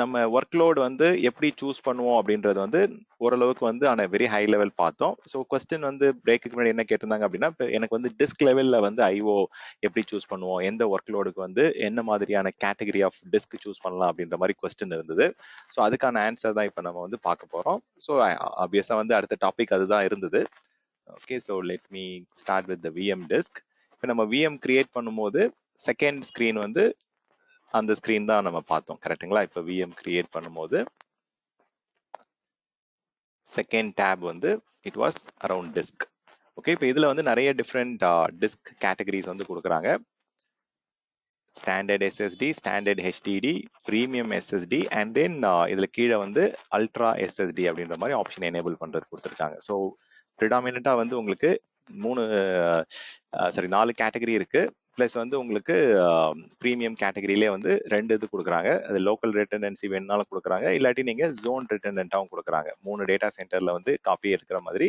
நம்ம work load வந்து எப்படி சூஸ் பண்ணுவோம் அப்படின்றது வந்து ஓரளவுக்கு வந்து ஆன வெரி ஹை லெவல் பார்த்தோம். ஸோ கொஸ்டின் வந்து பிரேக்குக்கு முன்னாடி என்ன கேட்டிருந்தாங்க அப்படின்னா, இப்போ எனக்கு வந்து டிஸ்க் லெவல்ல வந்து ஐஓ எப்படி சூஸ் பண்ணுவோம், எந்த ஒர்க் லோடுக்கு வந்து என்ன மாதிரியான கேட்டகரி ஆஃப் டிஸ்க் சூஸ் பண்ணலாம் அப்படின்ற மாதிரி கொஸ்டின் இருந்தது. ஸோ அதுக்கான ஆன்சர் தான் இப்போ நம்ம வந்து பார்க்க போறோம். ஸோ ஆப்வியஸா வந்து அடுத்த டாபிக் அதுதான் இருந்தது. Okay, so let me start with the VM disk. இப்போ நம்ம விஎம் கிரியேட் பண்ணும்போது செகண்ட் ஸ்கிரீன் வந்து அந்த ஸ்கிரீன் தான் நம்ம பார்த்தோம், கரெக்ட்டுங்களா? இப்போ விஎம் கிரியேட் பண்ணும்போது செகண்ட் டேப் வந்து it was around disk. Okay, இப்போ இதுல வந்து நிறைய டிஃப்ரெண்ட் டிஸ்க் கேட்டகரிஸ் வந்து கொடுக்குறாங்க. Standard SSD, standard HDD, premium SSD and then இதுல கீழே வந்து அல்ட்ரா எஸ்எஸ்டி அப்படின்ற மாதிரி ஆப்ஷன் எனேபிள் பண்றது கொடுத்துருக்காங்க. ஸோ ப்ரிடாமினா வந்து உங்களுக்கு 4 கேட்டகரி இருக்கு. பிளஸ் வந்து உங்களுக்கு ப்ரீமியம் கேட்டகரியிலே வந்து 2 இது கொடுக்குறாங்க. அது லோக்கல் ரிட்டர்டன்சி வேணுனாலும் கொடுக்குறாங்க, இல்லாட்டி நீங்க ஜோன் ரிட்டர்டன்ட்டாகவும் கொடுக்குறாங்க. 3 டேட்டா சென்டர்ல வந்து காப்பி எடுக்கிற மாதிரி,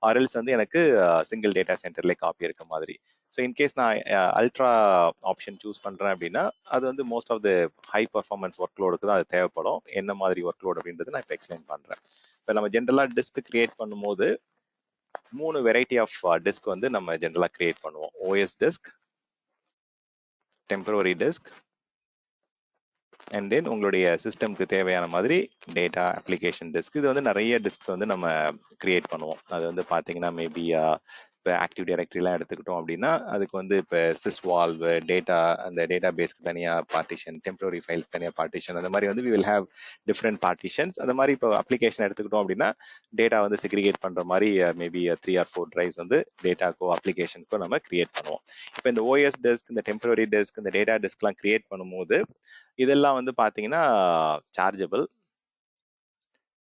ஆர்எல்ஸ் வந்து எனக்கு சிங்கிள் டேட்டா சென்டர்ல காப்பி எடுக்க மாதிரி. ஸோ இன்கேஸ் நான் அல்ட்ரா ஆப்ஷன் சூஸ் பண்றேன் அப்படின்னா, அது வந்து most of the high performance work லோடுக்கு தான் அது தேவைப்படும். என்ன மாதிரி ஒர்க் லோடு அப்படின்றது நான் இப்போ எக்ஸ்பிளைன் பண்றேன். இப்போ நம்ம ஜென்ரலா டிஸ்க் கிரியேட் பண்ணும்போது 3 வெரைட்டி ஆஃப் டிஸ்க் வந்து நம்ம ஜென்ரலா கிரியேட் பண்ணுவோம். OS disk, temporary disk and then உங்களுடைய சிஸ்டம்க்கு தேவையான மாதிரி டேட்டா அப்ளிகேஷன் டிஸ்க். இது வந்து நிறைய டிஸ்க்ஸ் வந்து நம்ம கிரியேட் பண்ணுவோம். அது வந்து பார்த்தீங்கன்னா மேபி இப்போ ஆக்டிவ் டைரக்டரிலாம் எடுத்துக்கிட்டோம் அப்படின்னா அதுக்கு வந்து இப்போ சிஸ்வால்வ் டேட்டா, அந்த டேட்டா பேஸ்க்கு தனியாக பார்ட்டிஷன், டெம்பரரி ஃபைல்ஸ் தனியாக பார்ட்டிஷன், அந்த மாதிரி வந்து we will have different partitions. அந்த மாதிரி இப்போ அப்ளிகேஷன் எடுத்துக்கிட்டோம் அப்படின்னா டேட்டா வந்து செக்ரிகேட் பண்ணுற மாதிரி மேபி 3 or 4 டிரைவ்ஸ் வந்து டேட்டாக்கோ அப்ளிகேஷன்ஸ்க்கோ நம்ம கிரியேட் பண்ணுவோம். இப்போ இந்த ஓஎஸ் டிஸ்க், இந்த டெம்பரரி டிஸ்க், இந்த டேட்டா டிஸ்க்லாம் கிரியேட் பண்ணும்போது இதெல்லாம் வந்து பார்த்தீங்கன்னா சார்ஜபிள்.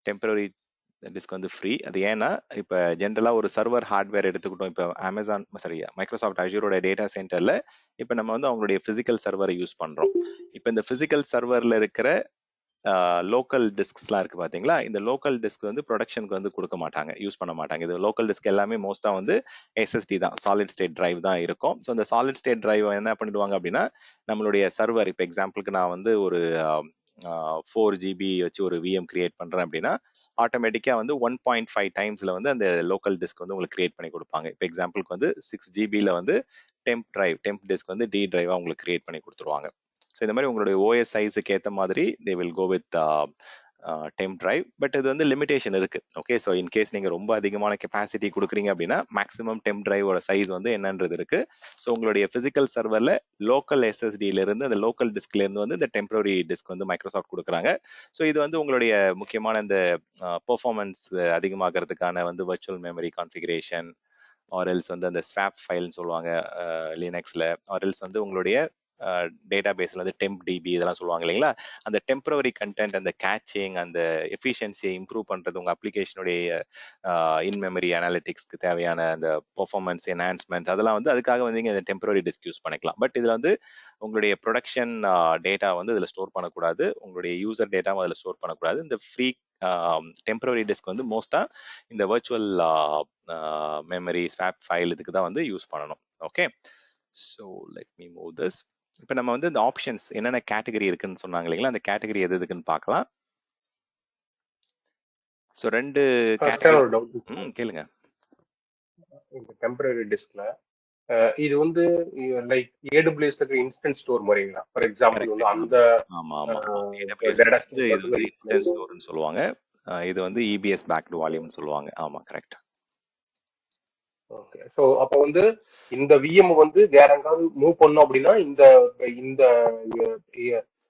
டெம்பரரி டிஸ்க் வந்து ஃப்ரீ. அது ஏன்னா இப்போ ஜென்ரலாக ஒரு சர்வர் ஹார்ட்வேர் எடுத்துக்கிட்டோம். இப்போ அமேசான் மைக்ரோசாஃப்ட் அஜூரோட டேட்டா சென்டரில் இப்போ நம்ம வந்து அவங்களுடைய ஃபிசிக்கல் சர்வரை யூஸ் பண்ணுறோம். இப்போ இந்த ஃபிசிக்கல் சர்வரில் இருக்கிற லோக்கல் டிஸ்க்ஸ்லாம் இருக்கு பார்த்தீங்களா, இந்த லோக்கல் டிஸ்க் வந்து ப்ரொடக்ஷனுக்கு வந்து கொடுக்க மாட்டாங்க, யூஸ் பண்ண மாட்டாங்க. இது லோக்கல் டிஸ்க் எல்லாமே மோஸ்ட்டாக வந்து எஸ்எஸ்டி தான், சாலிட் ஸ்டேட் டிரைவ் தான் இருக்கும். ஸோ இந்த சாலிட் ஸ்டேட் டிரைவ் என்ன பண்ணிடுவாங்க அப்படின்னா, நம்மளுடைய சர்வர் இப்போ எக்ஸாம்பிளுக்கு நான் வந்து ஒரு 4 GB வச்சு ஒரு விஎம் கிரியேட் பண்ணுறேன் அப்படின்னா ஆட்டோமேட்டிக்காக வந்து 1.5 டைம்ஸில் வந்து அந்த லோக்கல் டிஸ்க் வந்து உங்களுக்கு கிரியேட் பண்ணி கொடுப்பாங்க. இப்போ எக்ஸாம்பிளுக்கு வந்து 6 GB வந்து டெம்ப் டிஸ்க் வந்து டி டிரைவாக உங்களுக்கு கிரியேட் பண்ணி கொடுத்துருவாங்க. ஸோ இந்த மாதிரி உங்களுடைய ஓஎஸ் சைஸுக்கு ஏற்ற மாதிரி they will go with temp drive. But இது வந்து லிமிடேஷன் இருக்கு. ஓகே, ஸோ இன்கேஸ் நீங்க ரொம்ப அதிகமான கெப்பாசிட்டி கொடுக்குறீங்க அப்படின்னா மேக்ஸிமம் டெம்ப் டிரைவோட சைஸ் வந்து என்னன்றது இருக்கு. ஸோ உங்களுடைய பிசிக்கல் சர்வர்ல லோக்கல் எஸ்எஸ்டில இருந்து அந்த லோக்கல் டிஸ்க்ல இருந்து வந்து இந்த டெம்பரரி டிஸ்க் வந்து மைக்ரோசாஃப்ட் கொடுக்குறாங்க. ஸோ இது வந்து உங்களுடைய முக்கியமான இந்த பெர்ஃபார்மன்ஸ் அதிகமாகிறதுக்கான வந்து வர்ச்சுவல் மெமரி கான்ஃபிகரேஷன், ஆர்எல்ஸ் வந்து அந்த ஸ்வாப் ஃபைல்னு சொல்லுவாங்க லினக்ஸ்ல, ஆர்எல்ஸ் வந்து உங்களுடைய டேட்டா பேஸ்ல வந்து டெம்ப் டிபி இதெல்லாம் சொல்லுவாங்க இல்லைங்களா, அந்த டெம்பரரி கண்டென்ட், அந்த கேச்சிங், அந்த எஃபிஷியன்சியை இம்ப்ரூவ் பண்றது, உங்க அப்ளிகேஷனுடைய இன் மெமரி அனாலிட்டிக்ஸ்க்கு தேவையான அந்த பெர்ஃபார்மன்ஸ் என்ஹான்ஸ்மெண்ட், அதெல்லாம் வந்து அதுக்காக வந்து நீங்க டெம்பரரி டிஸ்க் யூஸ் பண்ணிக்கலாம். பட் இதுல வந்து உங்களுடைய ப்ரொடக்ஷன் டேட்டா வந்து இதுல ஸ்டோர் பண்ணக்கூடாது, உங்களுடைய யூசர் டேட்டாவும் அதுல ஸ்டோர் பண்ணக்கூடாது. இந்த ஃப்ரீ டெம்பரரி டிஸ்க் வந்து மோஸ்டா இந்த வர்ச்சுவல் மெமரி ஸ்வாப் ஃபைல் இதுக்கு தான் வந்து யூஸ் பண்ணணும். Okay, so let me move this. இப்போ நம்ம வந்து இந்த ஆப்ஷன்ஸ் என்னென்ன கேட்டகரி இருக்குன்னு சொன்னாங்க இல்லைங்களா, அந்த கேட்டகரி எது எதுக்குன்னு பார்க்கலாம். So 2 category. கேளுங்க. இந்த டெம்பரரி டிஸ்க்ல இது வந்து லைக் ஏடபிள்யூஎஸ் இருக்கிற இன்ஸ்டன்ஸ் ஸ்டோர் மாதிரிங்களா? ஃபார் எக்ஸாம்பிள் வந்து அந்த இது வந்து இன்ஸ்டன்ஸ் ஸ்டோர்னு சொல்லுவாங்க, இது வந்து EBS பேக்டு வால்யூம்னு சொல்லுவாங்க. ஆமா, கரெக்ட். ஓகே, ஸோ அப்போ வந்து இந்த விஎம் வந்து வேற எங்காவது மூவ் பண்ணோம் அப்படின்னா இந்த இந்த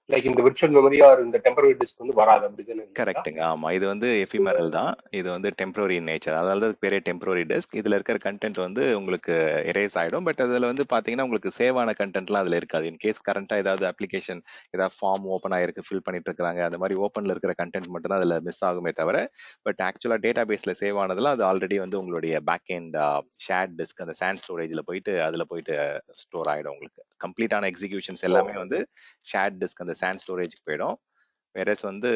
லைக் இந்த விர்ச்சுவல் மெமரி ஆர் இந்த டெம்பரரி டிஸ்க் வந்து வராது, அப்படிதானே? கரெக்ட்டுங்க. ஆமா, இது வந்து எஃபிமெரல் தான், இது வந்து டெம்பரரி நேச்சர், அதாவது பேரே டெம்பரரி டிஸ்க். இதுல இருக்கிற கண்டென்ட் வந்து உங்களுக்கு எரேஸ் ஆயிடும். பட் அதுல வந்து பாத்தீங்கன்னா உங்களுக்கு சேவ் ஆன கண்டென்ட்லாம் அதுல இருக்காது. இன் கேஸ் கரண்டா ஏதாவது அப்ளிகேஷன் ஏதாவது ஃபார்ம் ஓப்பன் ஆயிருக்கு, ஃபில் பண்ணிட்டு இருக்காங்க, அந்த மாதிரி ஓப்பன்ல இருக்கிற கண்டென்ட் மட்டும் தான் அதுல மிஸ் ஆகுமே தவிர, பட் ஆக்சுவலா டேட்டா பேஸ்ல சேவ் ஆனதுல அது ஆல்ரெடி வந்து உங்களுடைய பேக் எண்ட் ஷேர்ட் டிஸ்க், அந்த சாண்ட் ஸ்டோரேஜ்ல போயிட்டு அதுல போயிட்டு ஸ்டோர் ஆயிடும். உங்களுக்கு கம்ப்ளீட்டான எக்ஸிகியூஷன்ஸ் எல்லாமே வந்து ஷேர்ட் டிஸ்க், அந்த சாண்ட் ஸ்டோரேஜ்க்கு போயிடும். வேறஸ் வந்து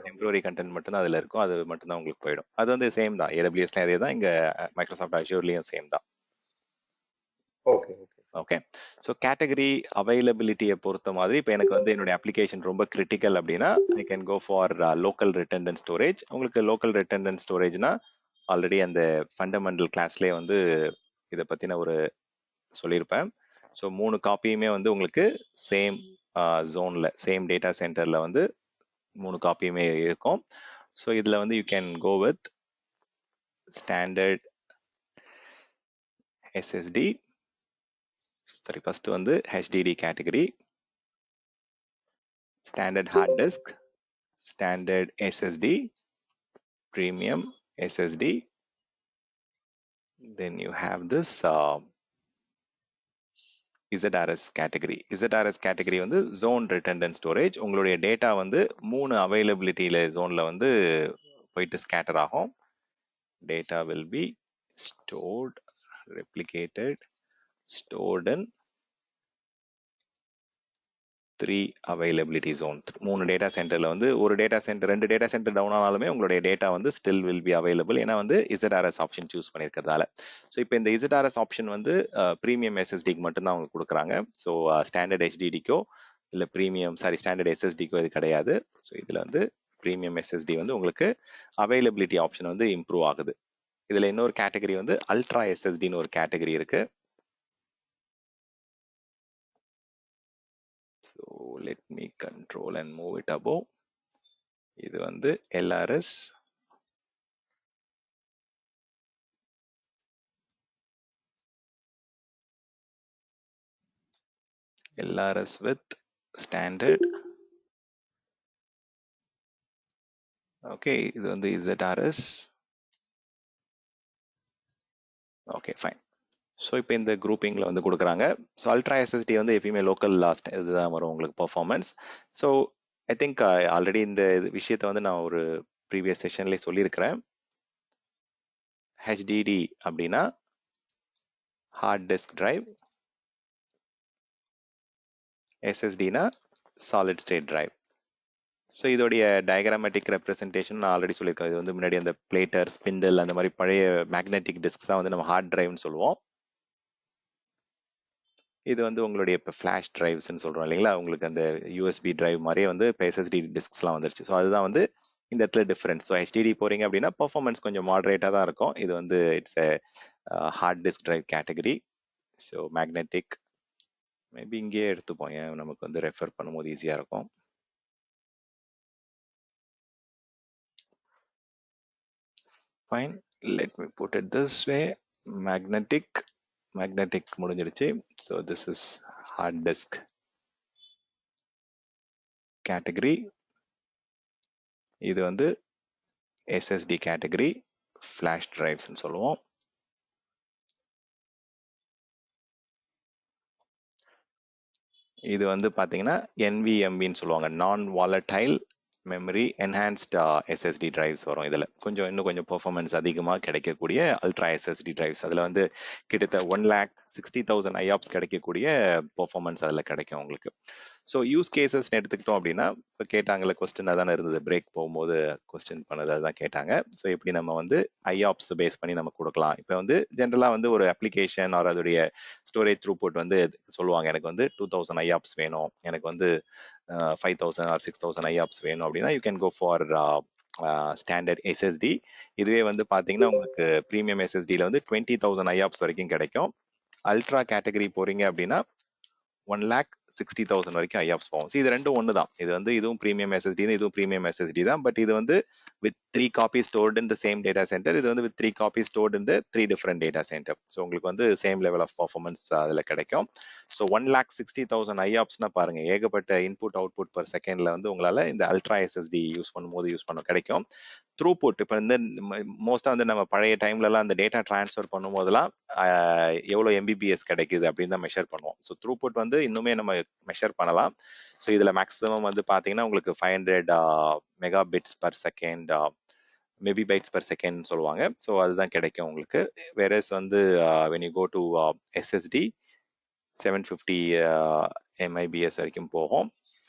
டெம்பரரி கண்டென்ட் மட்டும் தான் அதுல இருக்கும், அது மட்டும் தான் உங்களுக்கு போயிடும். அது வந்து சேம் தான், AWSல அதே தான், இங்க மைக்ரோசாஃப்ட் அஷூர்லயும் சேம் தான். Okay, okay. ஸோ கேட்டகரி அவைலபிலிட்டியை பொறுத்த மாதிரி இப்போ எனக்கு வந்து என்னுடைய அப்ளிகேஷன் ரொம்ப கிரிட்டிக்கல் அப்படின்னா I can go for local return storage. உங்களுக்கு லோக்கல் ரிட்டர்ன் ஸ்டோரேஜ்னா ஆல்ரெடி அந்த ஃபண்டமெண்டல் கிளாஸ்லேயே வந்து இதை பற்றின ஒரு சொல்லியிருப்பேன். ஸோ 3 காப்பியுமே வந்து உங்களுக்கு சேம் ஜோனில் சேம் டேட்டா சென்டரில் வந்து 3 காப்பியுமே இருக்கும். ஸோ இதில் வந்து you can go with standard SSD. சரி, ஃபர்ஸ்ட் வந்து HDD category, standard hard disk, standard SSD, premium SSD. Then you have this ZRS category. ZRS category வந்து zone redundant storage. உங்களுடைய டேட்டா வந்து 3 அவைலபிலிட்டியில ஜோன்ல வந்து போயிட்டு ஸ்கேட்டர் ஆகும். Data will be stored, replicated, stored in 3 availability zone. 3 data சென்டர்ல வந்து ஒரு data center 2 data center down ஆனாலுமே உங்களுடைய டேட்டா வந்து ஸ்டில் வில் பி அவைலபிள். ஏன்னா வந்து ZRS ஆப்ஷன் சூஸ் பண்ணியிருக்கிறதால. ஸோ இப்போ இந்த ZRS ஆப்ஷன் வந்து ப்ரீமியம் எஸ்எஸ்டிக்கு மட்டும்தான் அவங்க கொடுக்குறாங்க. ஸோ ஸ்டாண்டர்ட் HDDக்கோ இல்லை ஸ்டாண்டர்ட் SSDக்கோ இது கிடையாது. ஸோ இதில் வந்து ப்ரீமியம் SSD வந்து உங்களுக்கு அவைலபிலிட்டி ஆப்ஷன் வந்து இம்ப்ரூவ் ஆகுது. இதில் இன்னொரு கேட்டகரி வந்து அல்ட்ரா SSDன்னு ஒரு கேட்டகரி இருக்கு. So let me control and move it above. இது வந்து LRS, LRS with standard. Okay, இது வந்து ZRS. Okay, fine. ஸோ இப்போ இந்த குரூப்பிங்கில் வந்து கொடுக்குறாங்க. ஸோ அல்ட்ரா எஸ்எஸ்டி வந்து எப்பயுமே லோக்கல் லாஸ்ட் இதுதான் வரும் உங்களுக்கு performance. So I think already இந்த விஷயத்தை வந்து நான் ஒரு ப்ரீவியஸ் செஷன்லேயே சொல்லியிருக்கிறேன். HDD அப்படின்னா ஹார்ட் டிஸ்க் டிரைவ், SSDனா சாலிட் ஸ்டேட் டிரைவ். ஸோ இதோடைய டயக்ராமேட்டிக் ரெப்ரஸன்டேஷன் நான் ஆல்ரெடி சொல்லியிருக்கேன். இது வந்து முன்னாடி அந்த பிளேட்டர், ஸ்பிண்டில் அந்த மாதிரி பழைய மேக்னெட்டிக் டிஸ்க் தான் வந்து நம்ம ஹார்ட் டிரைவ்னு சொல்லுவோம். இது வந்து உங்களுடைய இப்போ ஃப்ளாஷ் டிரைவ்ஸ்ன்னு சொல்கிறோம் இல்லைங்களா, உங்களுக்கு அந்த யூஎஸ்பி டிரைவ் மாதிரியே வந்து இப்போ எஸ்எஸ்டி டிஸ்க்ஸ்லாம் வந்துருச்சு. ஸோ அதுதான் வந்து இந்த இடத்துல டிஃப்ரென்ஸ். ஸோ HDD போகிறீங்க அப்படின்னா பர்ஃபார்மன்ஸ் கொஞ்சம் மாடரேட்டாக தான் இருக்கும். இது வந்து it's a hard disk drive category. So magnetic maybe இங்கேயே எடுத்துப்போம், ஏன் நமக்கு வந்து ரெஃபர் பண்ணும்போது ஈஸியாக இருக்கும். Fine, let me put it this way. Magnetic முடிஞ்சிருச்சு. So this is hard disk category. இது வந்து SSD கேட்டகரி, ஃப்ளாஷ் டிரைவ்ஸ்ன்னு சொல்லுவோம். இது வந்து பார்த்தீங்கன்னா NVMeன்னு சொல்லுவாங்க, நான் volatile memory enhanced SSD drives வரும். இதில் இன்னும் கொஞ்சம் பெர்ஃபார்மன்ஸ் அதிகமாக கிடைக்கக்கூடிய அல்ட்ரா SSD டிரைவ்ஸ். அதில் வந்து கிட்டத்தட்ட 1,60,000 IOPS கிடைக்கக்கூடிய பெர்ஃபார்மன்ஸ் அதில் கிடைக்கும் உங்களுக்கு. ஸோ யூஸ் கேசஸ்ன்னு எடுத்துக்கிட்டோம் அப்படின்னா, இப்போ கேட்டாங்கல்ல கொஸ்டின் அதானே இருந்தது, பிரேக் போகும்போது கொஸ்டின் பண்ணது அதுதான் கேட்டாங்க. ஸோ எப்படி நம்ம வந்து IOPS பேஸ் பண்ணி நம்ம கொடுக்கலாம். இப்போ வந்து ஜென்ரலாக வந்து ஒரு அப்ளிகேஷன் ஆர் அதோடைய ஸ்டோரேஜ் த்ரூபுட் வந்து சொல்லுவாங்க, எனக்கு வந்து 2,000 IOPS வேணும், எனக்கு வந்து 5,000 ஆர் 6,000 IOPS வேணும் அப்படின்னா you can go for standard SSD. இதுவே வந்து பார்த்தீங்கன்னா உங்களுக்கு ப்ரீமியம் SSDல வந்து 20,000 IOPS வரைக்கும் கிடைக்கும். அல்ட்ரா கேட்டகரி போறீங்க அப்படின்னா 1,60,000 வரைக்கும் IOPS போகும். இது ரெண்டும் ஒன்று தான். இது வந்து இதுவும் ப்ரீமியம் SSD, இதுவும் ப்ரீமியம் SSD தான். பட் இது வந்து with 3 copy stored in the same data centre. இது வந்து with 3 copy stored in the 3 different data centre. So உங்களுக்கு வந்து சேம் லெவல் ஆஃப் பர்ஃபார்மன்ஸ் அதில் கிடைக்கும். ஸோ 1,60,000 IOPSனா பாருங்க, ஏகப்பட்ட இன்புட் அவுட்புட் பர் செகண்ட்ல வந்து உங்களால இந்த அல்ட்ரா SSD யூஸ் பண்ண கிடைக்கும். த்ரூபுட் இப்போ வந்து மோஸ்டா வந்து நம்ம பழைய டைம்லலாம் அந்த டேட்டா டிரான்ஸ்ஃபர் பண்ணும் போதெல்லாம் எவ்வளோ MBPS கிடைக்குது அப்படின்னு தான் மெஷர் பண்ணுவோம். ஸோ த்ரூபுட் வந்து இன்னுமே நம்ம மெஷர் பண்ணலாம். ஸோ இதில் மேக்ஸிமம் வந்து பார்த்தீங்கன்னா உங்களுக்கு 500 megabits per second, mebibytes per second சொல்லுவாங்க. ஸோ அதுதான் கிடைக்கும் உங்களுக்கு. வேறஸ் வந்து when you go to SSD 750 MIBS வரைக்கும் போகும்.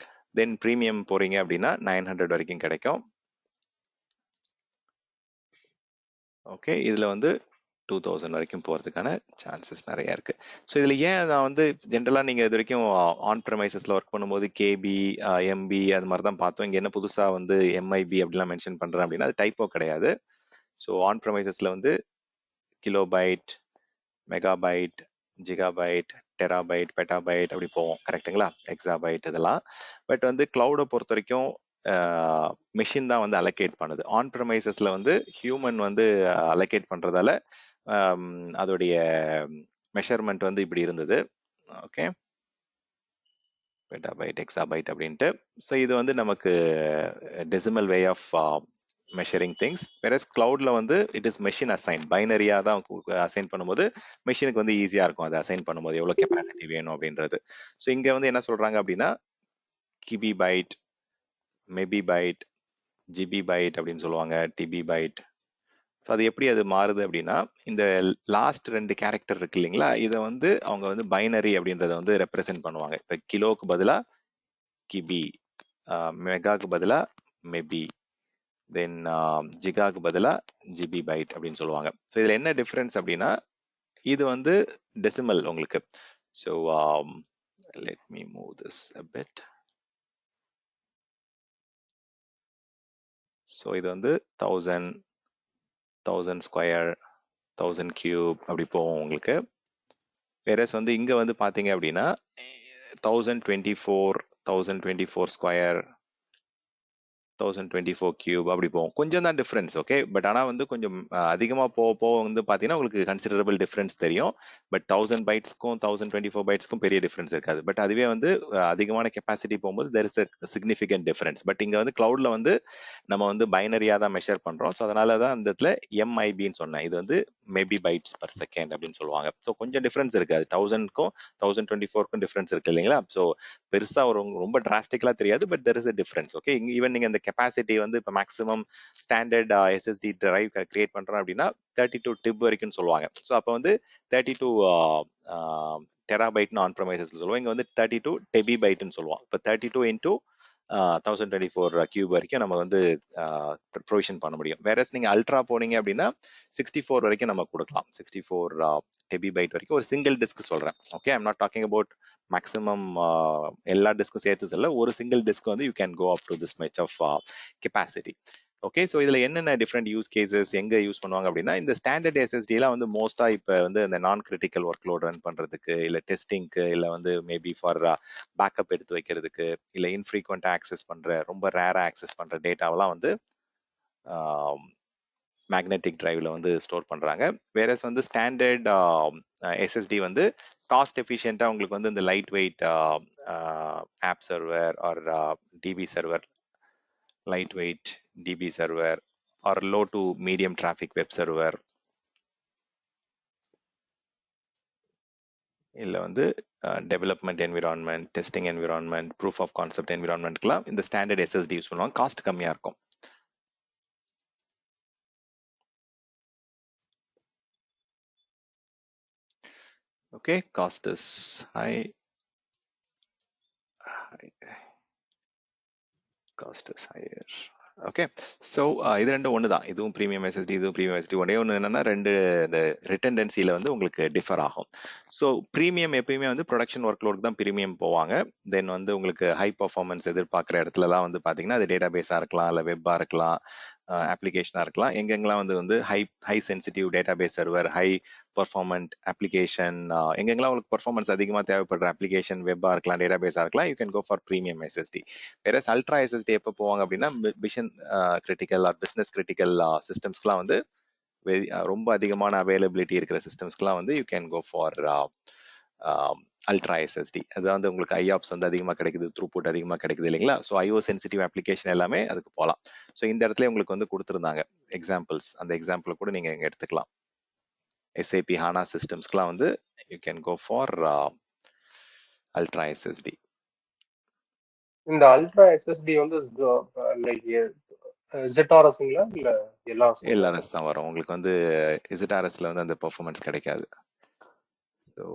தென் ப்ரீமியம் போறீங்க அப்படின்னா 900 வரைக்கும் கிடைக்கும். ஓகே, இதுல வந்து 2000 வரைக்கும் போகிறதுக்கான சான்சஸ் நிறைய இருக்கு. ஸோ இதில் ஏன் நான் வந்து ஜென்ரலாக நீங்கள் இது வரைக்கும் ஆன் ப்ரெமைசஸில் ஒர்க் பண்ணும்போது கேபி, எம்பி அது மாதிரி தான் பார்த்தோம். இங்கே என்ன புதுசாக வந்து எம்ஐபி அப்படிலாம் மென்ஷன் பண்ணுறேன் அப்படின்னா அது டைப்போ கிடையாது. ஸோ ஆன் ப்ரெமைசஸில் வந்து kilobyte, megabyte, gigabyte, terabyte, petabyte அப்படி போவோம், கரெக்டுங்களா? எக்ஸாபைட் இதெல்லாம். பட் வந்து கிளவுடை பொறுத்த வரைக்கும் மிஷின் தான் வந்து அலோகேட் பண்ணுது. ஆன் ப்ரெமைசஸ்ல வந்து ஹியூமன் வந்து அலோகேட் பண்றதால அதோடைய மெஷர்மெண்ட் வந்து இப்படி இருந்தது. ஓகே, பெட்டாபைட், எக்ஸாபைட் அப்படின்ட்டு. ஸோ இது வந்து நமக்கு decimal way of measuring things. Whereas கிளவுட்ல வந்து இட் இஸ் மெஷின் அசைன், பைனரியா தான் அசைன் பண்ணும்போது மெஷினுக்கு வந்து ஈஸியா இருக்கும் அதை அசைன் பண்ணும்போது எவ்வளவு கெப்பாசிட்டி வேணும் அப்படின்றது. ஸோ இங்க வந்து என்ன சொல்றாங்க அப்படின்னா கிபி பைட், மெபி பைட், ஜிபி பைட் அப்படின்னு சொல்லுவாங்க, டிபி பைட். ஸோ அது எப்படி அது மாறுது அப்படின்னா இந்த லாஸ்ட் 2 கேரக்டர் இருக்கு இல்லைங்களா, இதை வந்து அவங்க வந்து பைனரி அப்படின்றத வந்து ரெப்ரசென்ட் பண்ணுவாங்க. இப்போ கிலோக்கு பதிலா கிபி, மெகாக்கு பதிலா மெபி, தென் ஜிகாக்கு பதிலா ஜிபி பைட் அப்படின்னு சொல்லுவாங்க. ஸோ இதுல என்ன டிஃபரன்ஸ் அப்படின்னா இது வந்து டெசிமல் உங்களுக்கு. So let me move this a bit. So இது வந்து 1000 ஸ்கொயர், 1000 கியூப் அப்படி போகும் உங்களுக்கு. வேறஸ் வந்து இங்க வந்து பாத்தீங்க அப்படின்னா 1024 ஸ்கொயர், 1024 கியூப் அப்படி போகும். கொஞ்சம் தான் டிஃபரன்ஸ், ஓகே. பட் ஆனால் வந்து கொஞ்சம் அதிகமாக போக போக வந்து பார்த்தீங்கன்னா உங்களுக்கு கன்சிடரபிள் டிஃபரன்ஸ் தெரியும். பட் 1000 பைட்ஸ்க்கும் 1024 பைட்ஸ்க்கும் பெரிய டிஃபரன்ஸ் இருக்காது. பட் அதுவே வந்து அதிகமான கெப்பாசிட்டி போகும்போது there is a significant difference. But இங்கே வந்து கிளவுட்ல வந்து நம்ம வந்து பைனரியாக தான் மெஷர் பண்ணுறோம். ஸோ அதனால தான் அந்த இடத்துல எம்ஐபின்னு சொன்னேன். இது வந்து மேபி பைட்ஸ் பர் செகண்ட் அப்படின்னு சொல்லுவாங்க. ஸோ கொஞ்சம் டிஃபரன்ஸ் இருக்காது. 1000க்கும் 1024க்கும் டிஃபரன்ஸ் இருக்கு இல்லைங்களா? ஸோ பெருசா ரொம்ப டிராஸ்டிக்கலா தெரியாது. But there is a difference, okay. Even நீங்க இந்த கெப்பாசிட்டி வந்து இப்போ maximum standard SSD drive create பண்றோம் அப்படின்னா 32 டிப் வரைக்கும் சொல்லுவாங்க. ஸோ அப்போ வந்து 32 டெராபைட்னு ஆன் ப்ரமைசஸ்ல சொல்லுவோம். இங்க வந்து 32 டெபிபைட்னு சொல்லுவோம். இப்போ 32 இன்டூ 1024 கியூப் வரைக்கும் நம்ம வந்து ப்ரொவிஷன் பண்ண முடியும். வேற நீங்க அல்ட்ரா போனீங்க அப்படின்னா 64 வரைக்கும் நம்ம கொடுக்கலாம். 64 டெபிபைட் வரைக்கும் ஒரு சிங்கிள் டிஸ்க் சொல்றேன், okay. I'm not talking about maximum எல்லா டிஸ்க்கும் சேர்த்து சொல்ல, ஒரு சிங்கிள் டிஸ்க் வந்து you can go up to this much of capacity, okay. So இதுல என்னென்ன டிஃப்ரெண்ட் யூஸ் கேசஸ் எங்க யூஸ் பண்ணுவாங்க அப்படின்னா இந்த ஸ்டாண்டர்ட் எஸ்எஸ்டி எல்லாம் வந்து மோஸ்டா இப்போ வந்து இந்த நான் கிரிட்டிக்கல் ஒர்க் லோட் ரன் பண்றதுக்கு, இல்ல டெஸ்டிங்க்கு, இல்ல வந்து மேபி ஃபார் பேக்கப் எடுத்து வைக்கிறதுக்கு, இல்ல இன்ஃப்ரீக்வெண்டா ஆக்சஸ் பண்ற, ரொம்ப ரேரா ஆக்சஸ் பண்ற டேட்டாவெல்லாம் வந்து மேக்னெட்டிக் டிரைவ்ல வந்து ஸ்டோர் பண்றாங்க. வேறஸ் வந்து ஸ்டாண்டர்ட் எஸ்எஸ்டி வந்து காஸ்ட் எஃபிஷியண்டா உங்களுக்கு வந்து இந்த light weight app server or DB server, light weight DB server or low to medium traffic web server, இல்ல வந்து development environment, testing environment, proof of concept என்விரான்மெண்ட்க்குலாம் இந்த ஸ்டாண்டர்ட் எஸ்எஸ்டி யூஸ் பண்ணுவாங்க. காஸ்ட் கம்மியா இருக்கும். Okay, cost is high. Cost is higher. Okay. So இது ரெண்டும் ஒன்று தான். இதுவும் ப்ரீமியம் எஸ்எஸ்டி, இதுவும் ப்ரீமியம் எஸ்எஸ்டி. ஒரே ஒன்று என்னன்னா ரெண்டு இந்த ரிட்டன்டன்சியில் வந்து உங்களுக்கு டிஃபர் ஆகும். ஸோ ப்ரீமியம் எப்பயுமே வந்து ப்ரொடக்ஷன் ஒர்க் லோடுக்கு தான் ப்ரீமியம் போவாங்க. தென் வந்து உங்களுக்கு ஹை பர்ஃபார்மன்ஸ் எதிர்பார்க்குற இடத்துலலாம் வந்து பார்த்தீங்கன்னா அது டேட்டா பேஸாக இருக்கலாம், இல்லை வெப்பாக இருக்கலாம், அப்ளிகேஷனாக இருக்கலாம். எங்கெங்கெல்லாம் வந்து high sensitive data base server, high performant application, எங்கெங்கெல்லாம் உங்களுக்கு பர்ஃபார்மன்ஸ் அதிகமாக தேவைப்படுற அப்ளிகேஷன் வெப்பாக இருக்கலாம், டேட்டா பேஸாக இருக்கலாம், you can go for premium SSD. வேற அல்ட்ரா எஸ்எஸ்டி எப்போ போவாங்க அப்படின்னா mission critical or business critical சிஸ்டம்ஸ்க்குலாம் வந்து ரொம்ப அதிகமான அவைலபிலிட்டி இருக்கிற சிஸ்டம்ஸ்க்குலாம் வந்து you can go for ultra SSD. அது வந்து உங்களுக்கு ஐஆப்ஸ் வந்து அதிகமாக கிடைக்குது, த்ரூபுட் அதிகமாக கிடைக்குது இல்லைங்களா? ஸோ ஐஓ சென்சிட்டிவ் அப்ளிகேஷன் எல்லாமே அதுக்கு போகலாம். ஸோ இந்த இடத்துல உங்களுக்கு வந்து கொடுத்துருந்தாங்க எக்ஸாம்பிள்ஸ். அந்த எக்ஸாம்பிள் கூட நீங்க இங்க எடுத்துக்கலாம். எஸ்ஏபி ஹானா சிஸ்டம்ஸ்க்குலாம் வந்து you can go for ultra SSD. இந்த அல்ட்ரா எஸ்எஸ்டி வந்து லைக் ZRSங்களா இல்ல LRS தான் வரும். உங்களுக்கு வந்து ZRSல வந்து அந்த பெர்ஃபார்மன்ஸ் கிடைக்காது. ஸோ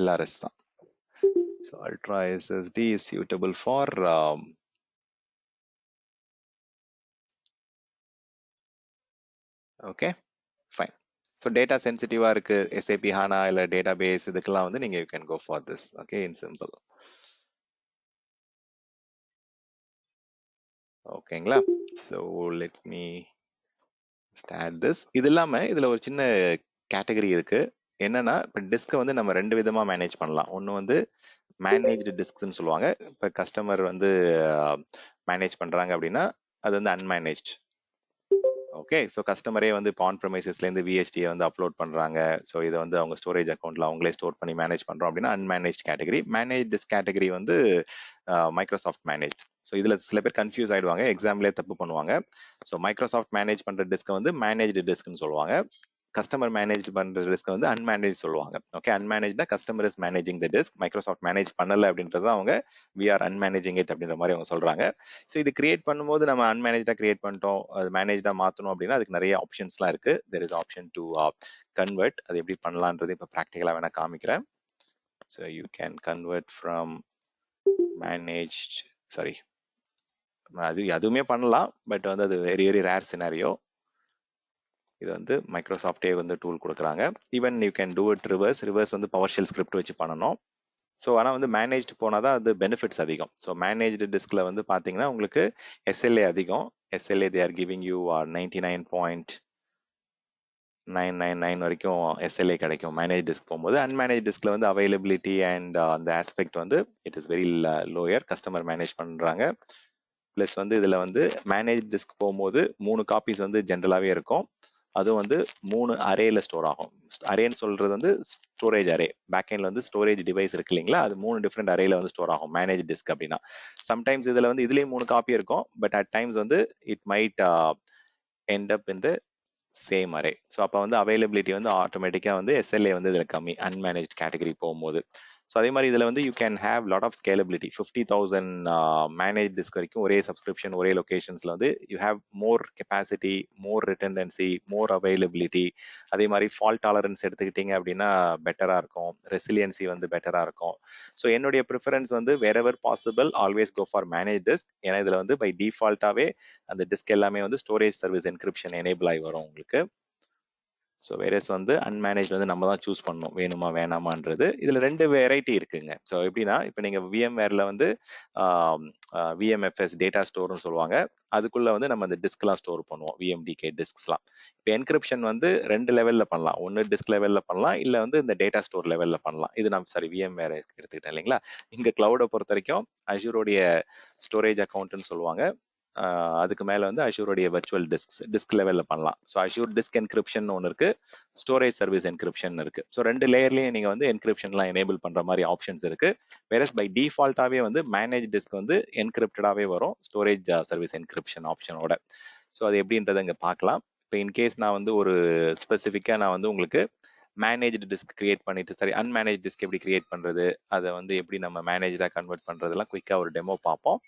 LRS தான். So ultra SSD is suitable for okay, fine. So data சென்சிட்டிவா இருக்கு எஸ்ஏபி ஹானா இல்ல டேட்டா பேஸ் இதுக்கெல்லாம் வந்து நீங்க you can go for this. Okay, in simple. ஓகேங்களா? So let me start this. இது இல்லாம இதுல ஒரு சின்ன கேட்டகரி இருக்கு. என்னன்னா இப்போ டிஸ்கை வந்து நம்ம ரெண்டு விதமா மேனேஜ் பண்ணலாம். ஒன்று வந்து மேனேஜ்டு டிஸ்க்ஸ்ன்னு சொல்லுவாங்க. இப்போ கஸ்டமர் வந்து மேனேஜ் பண்றாங்க அப்படின்னா அது வந்து அன்மேனேஜ்ட். ஓகே, ஸோ கஸ்டமரே வந்து இப்போ ஆன் ப்ரமைசஸ்லேருந்து விஹெச்டியை வந்து அப்லோட் பண்ணுறாங்க. ஸோ இதை வந்து அவங்க ஸ்டோரேஜ் அக்கௌண்ட்டில் அவங்களே ஸ்டோர் பண்ணி மேனேஜ் பண்ணுறோம் அப்படின்னா unmanaged category. Manage disk category வந்து மைக்ரோசாஃப்ட் மேனேஜ். ஸோ இதில் சில பேர் கன்ஃபியூஸ் ஆயிடுவாங்க, எக்ஸாம்லேயே தப்பு பண்ணுவாங்க. ஸோ மைக்ரோசாஃப்ட் மேனேஜ் பண்ணுற டிஸ்க்கை வந்து மேனேஜ்டு டிஸ்க்னு சொல்லுவாங்க. கஸ்டமர் மேனேஜ் பண்ற டிஸ்க் வந்து அன்மேனேஜ் சொல்லுவாங்க. ஓகே, அன்மேனேஜ்னா customer is managing the disk, Microsoft manage பண்ணல அப்படின்றது அவங்க வி ஆர் அன்மேனேஜிங் இட் அப்படின்ற மாதிரி அவங்க சொல்றாங்க. ஸோ இது கிரியேட் பண்ணும்போது நம்ம அன்மேனேஜா கிரியேட் பண்ணிட்டோம், அது மேனேஜா மாற்றணும் அப்படின்னா அதுக்கு நிறைய ஆப்ஷன்ஸ்லாம் இருக்கு. There is option to convert. அது எப்படி பண்ணலான்றது இப்போ ப்ராக்டிக்கலாக வேணா காமிக்கிறேன். So you can convert from manage, sorry அதுவுமே பண்ணலாம், பட் வந்து அது வெரி வெரி ரேர் சினாரியோ. இது வந்து மைக்ரோசாஃப்டே வந்து டூல் கொடுக்குறாங்க. Even you can do it reverse வந்து பவர் ஷெல் ஸ்கிரிப்ட் வச்சு பண்ணணும். ஸோ ஆனால் வந்து மேனேஜ்டு போனால் தான் அது பெனிஃபிட்ஸ் அதிகம். ஸோ மேனேஜ்டு டிஸ்கில் வந்து பார்த்தீங்கன்னா உங்களுக்கு எஸ்எல்ஏ அதிகம். SLA they are giving you 99.999 வரைக்கும் எஸ்எல்ஏ கிடைக்கும் மேனேஜ் டிஸ்க் போகும்போது. அன்மேனேஜ் டிஸ்கில் வந்து அவைலபிலிட்டி அண்ட் அந்த ஆஸ்பெக்ட் வந்து it is very lower. Customer manage பண்ணுறாங்க. ப்ளஸ் வந்து இதில் வந்து மேனேஜ் டிஸ்க் போகும்போது 3 காப்பீஸ் வந்து ஜென்ரலாகவே இருக்கும். அதுவும் வந்து 3 அரேல ஸ்டோர் ஆகும். அரேன்னு சொல்றது வந்து ஸ்டோரேஜ் அரே. பேக்எண்ட்ல வந்து ஸ்டோரேஜ் டிவைஸ் இருக்கு இல்லைங்களா, அது 3 டிஃப்ரெண்ட் அரேல வந்து ஸ்டோர் ஆகும் மேனேஜ் டிஸ்க் அப்படின்னா. சம்டைம்ஸ் இதுல வந்து இதுலயே 3 காப்பி இருக்கும், பட் அட் டைம்ஸ் வந்து it might end up in the same array. So அப்போ வந்து அவைலபிலிட்டி வந்து ஆட்டோமேட்டிக்காக வந்து எஸ்எல்ஏ வந்து இதில் கம்மி அன்மேனேஜ் கேட்டகரி போகும்போது. ஸோ அதே மாதிரி இதில் வந்து you can have lot of scalability. 50,000 manage disk வரைக்கும் ஒரே சப்ஸ்கிரிப்ஷன் ஒரே லொகேஷன்ஸ்ல வந்து you have more capacity, more redundancy, more availability. அதே மாதிரி ஃபால்ட் டாலரன்ஸ் எடுத்துக்கிட்டீங்க அப்படின்னா பெட்டராக இருக்கும். ரெசிலியன்சி வந்து பெட்டராக இருக்கும். ஸோ என்னுடைய ப்ரிஃபரன்ஸ் வந்து wherever possible always go for manage disk. ஏன்னா இதில் வந்து பை டிஃபால்ட்டாகவே அந்த டிஸ்க் எல்லாமே வந்து ஸ்டோரேஜ் சர்வீஸ் என்கிரிப்ஷன் எனேபிள் ஆகி வரும் உங்களுக்கு. ஸோ வேரஸ் வந்து அன்மேனேஜ் வந்து நம்ம தான் சூஸ் பண்ணணும் வேணுமா வேணாமான்றது. இதில் 2 வெரைட்டி இருக்குங்க. ஸோ எப்படின்னா இப்போ நீங்கள் விஎம்வேரில் வந்து விஎம்எஃப்எஸ் டேட்டா ஸ்டோர்னு சொல்லுவாங்க. அதுக்குள்ள வந்து நம்ம அந்த டிஸ்க்லாம் ஸ்டோர் பண்ணுவோம், விஎம்டிகே டிஸ்க்ஸ்லாம். இப்போ என்கிரிப்ஷன் வந்து 2 லெவலில் பண்ணலாம். ஒன்று டிஸ்க் லெவலில் பண்ணலாம், இல்லை வந்து இந்த டேட்டா ஸ்டோர் லெவலில் பண்ணலாம். இது நான் சாரி விஎம்வேர் எடுத்துக்கிட்டேன் இல்லைங்களா. இங்கே கிளவுடை பொறுத்த வரைக்கும் அஷூரோடைய ஸ்டோரேஜ் அக்கௌண்ட்னு சொல்லுவாங்க. அதுக்கு மேலே வந்து அஷூரோடைய வர்ச்சுவல் டிஸ்க் லெவலில் பண்ணலாம். ஸோ அஷூர் டிஸ்க் என்கிரிப்ஷன் ஒன்று இருக்கு, ஸ்டோரேஜ் சர்வீஸ் என்கிரிப்ஷன் இருக்கு. ஸோ 2 லேயர்லையும் நீங்கள் வந்து என்கிரிப்ஷன்லாம் எனேபிள் பண்ணுற மாதிரி ஆப்ஷன்ஸ் இருக்கு. வேறஸ் பை டிஃபால்ட்டாகவே வந்து மேனேஜ் டிஸ்க் வந்து என்கிரிப்டடாகவே வரும் ஸ்டோரேஜ் சர்வீஸ் என்கிரிப்ஷன் ஆப்ஷனோட. ஸோ அது எப்படின்றத இங்கே பார்க்கலாம். இப்போ இன்கேஸ் நான் வந்து ஒரு ஸ்பெசிஃபிக்காக நான் வந்து உங்களுக்கு மேனேஜ்டு டிஸ்க் கிரியேட் பண்ணிட்டு, சரி அன்மேனேஜ் டிஸ்க் எப்படி கிரியேட் பண்ணுறது, அதை வந்து எப்படி நம்ம மேனேஜாக கன்வெர்ட் பண்ணுறதுலாம் குயிக்காக ஒரு டெமோ பார்ப்போம்.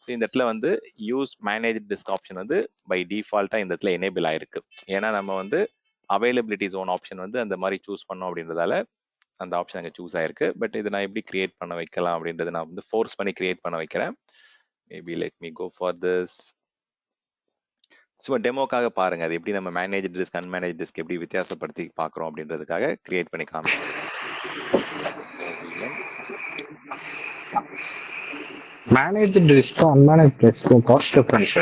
ஸோ இந்த இடத்துல வந்து யூஸ் மேனேஜ் டிஸ்க் ஆப்ஷன் வந்து பை டிஃபால்ட்டாக இந்த இடத்துல எனேபிள் ஆயிருக்கு. ஏன்னா நம்ம வந்து அவைலபிலிட்டி ஜோன் ஆப்ஷன் வந்து அந்த மாதிரி சூஸ் பண்ணோம் அப்படின்றதால அந்த ஆப்ஷன் அங்கே சூஸ் ஆயிருக்கு. பட் இது நான் எப்படி கிரியேட் பண்ண வைக்கலாம் அப்படின்றத நான் வந்து ஃபோர்ஸ் பண்ணி கிரியேட் பண்ண வைக்கிறேன். Maybe let me go for this. So டெமோக்காக பாருங்க அது எப்படி நம்ம மேனேஜ் டிஸ்க் அன்மேனேஜ் டிஸ்க் எப்படி வித்தியாசப்படுத்தி பார்க்குறோம் அப்படின்றதுக்காக கிரியேட் பண்ணி காமிக்கிறேன். மேனேஜ் டிஸ்க்கும் அன்மேனேஜ் டிஸ்க்கும் காஸ்ட் டிஃபரன்ஸ்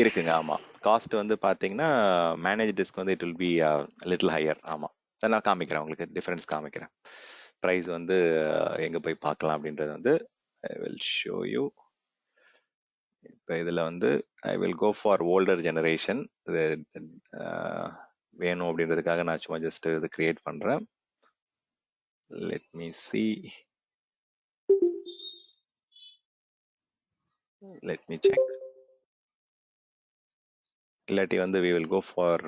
இருக்குங்க. ஆமாம், காஸ்ட் வந்து பார்த்தீங்கன்னா மேனேஜ் டிஸ்க் வந்து it will be little higher. ஆமாம், நான் காமிக்கிறேன் உங்களுக்கு டிஃபரன்ஸ் காமிக்கிறேன். ப்ரைஸ் வந்து எங்கே போய் பார்க்கலாம் அப்படின்றது வந்து ஐ வில் ஷோ யூ. இப்போ இதில் வந்து I will go for older generation. இது வேணும் அப்படின்றதுக்காக நான் சும்மா ஜஸ்ட் இது கிரியேட் பண்ணுறேன். Let me see, let me check. இல்லாட்டி வந்து we will go for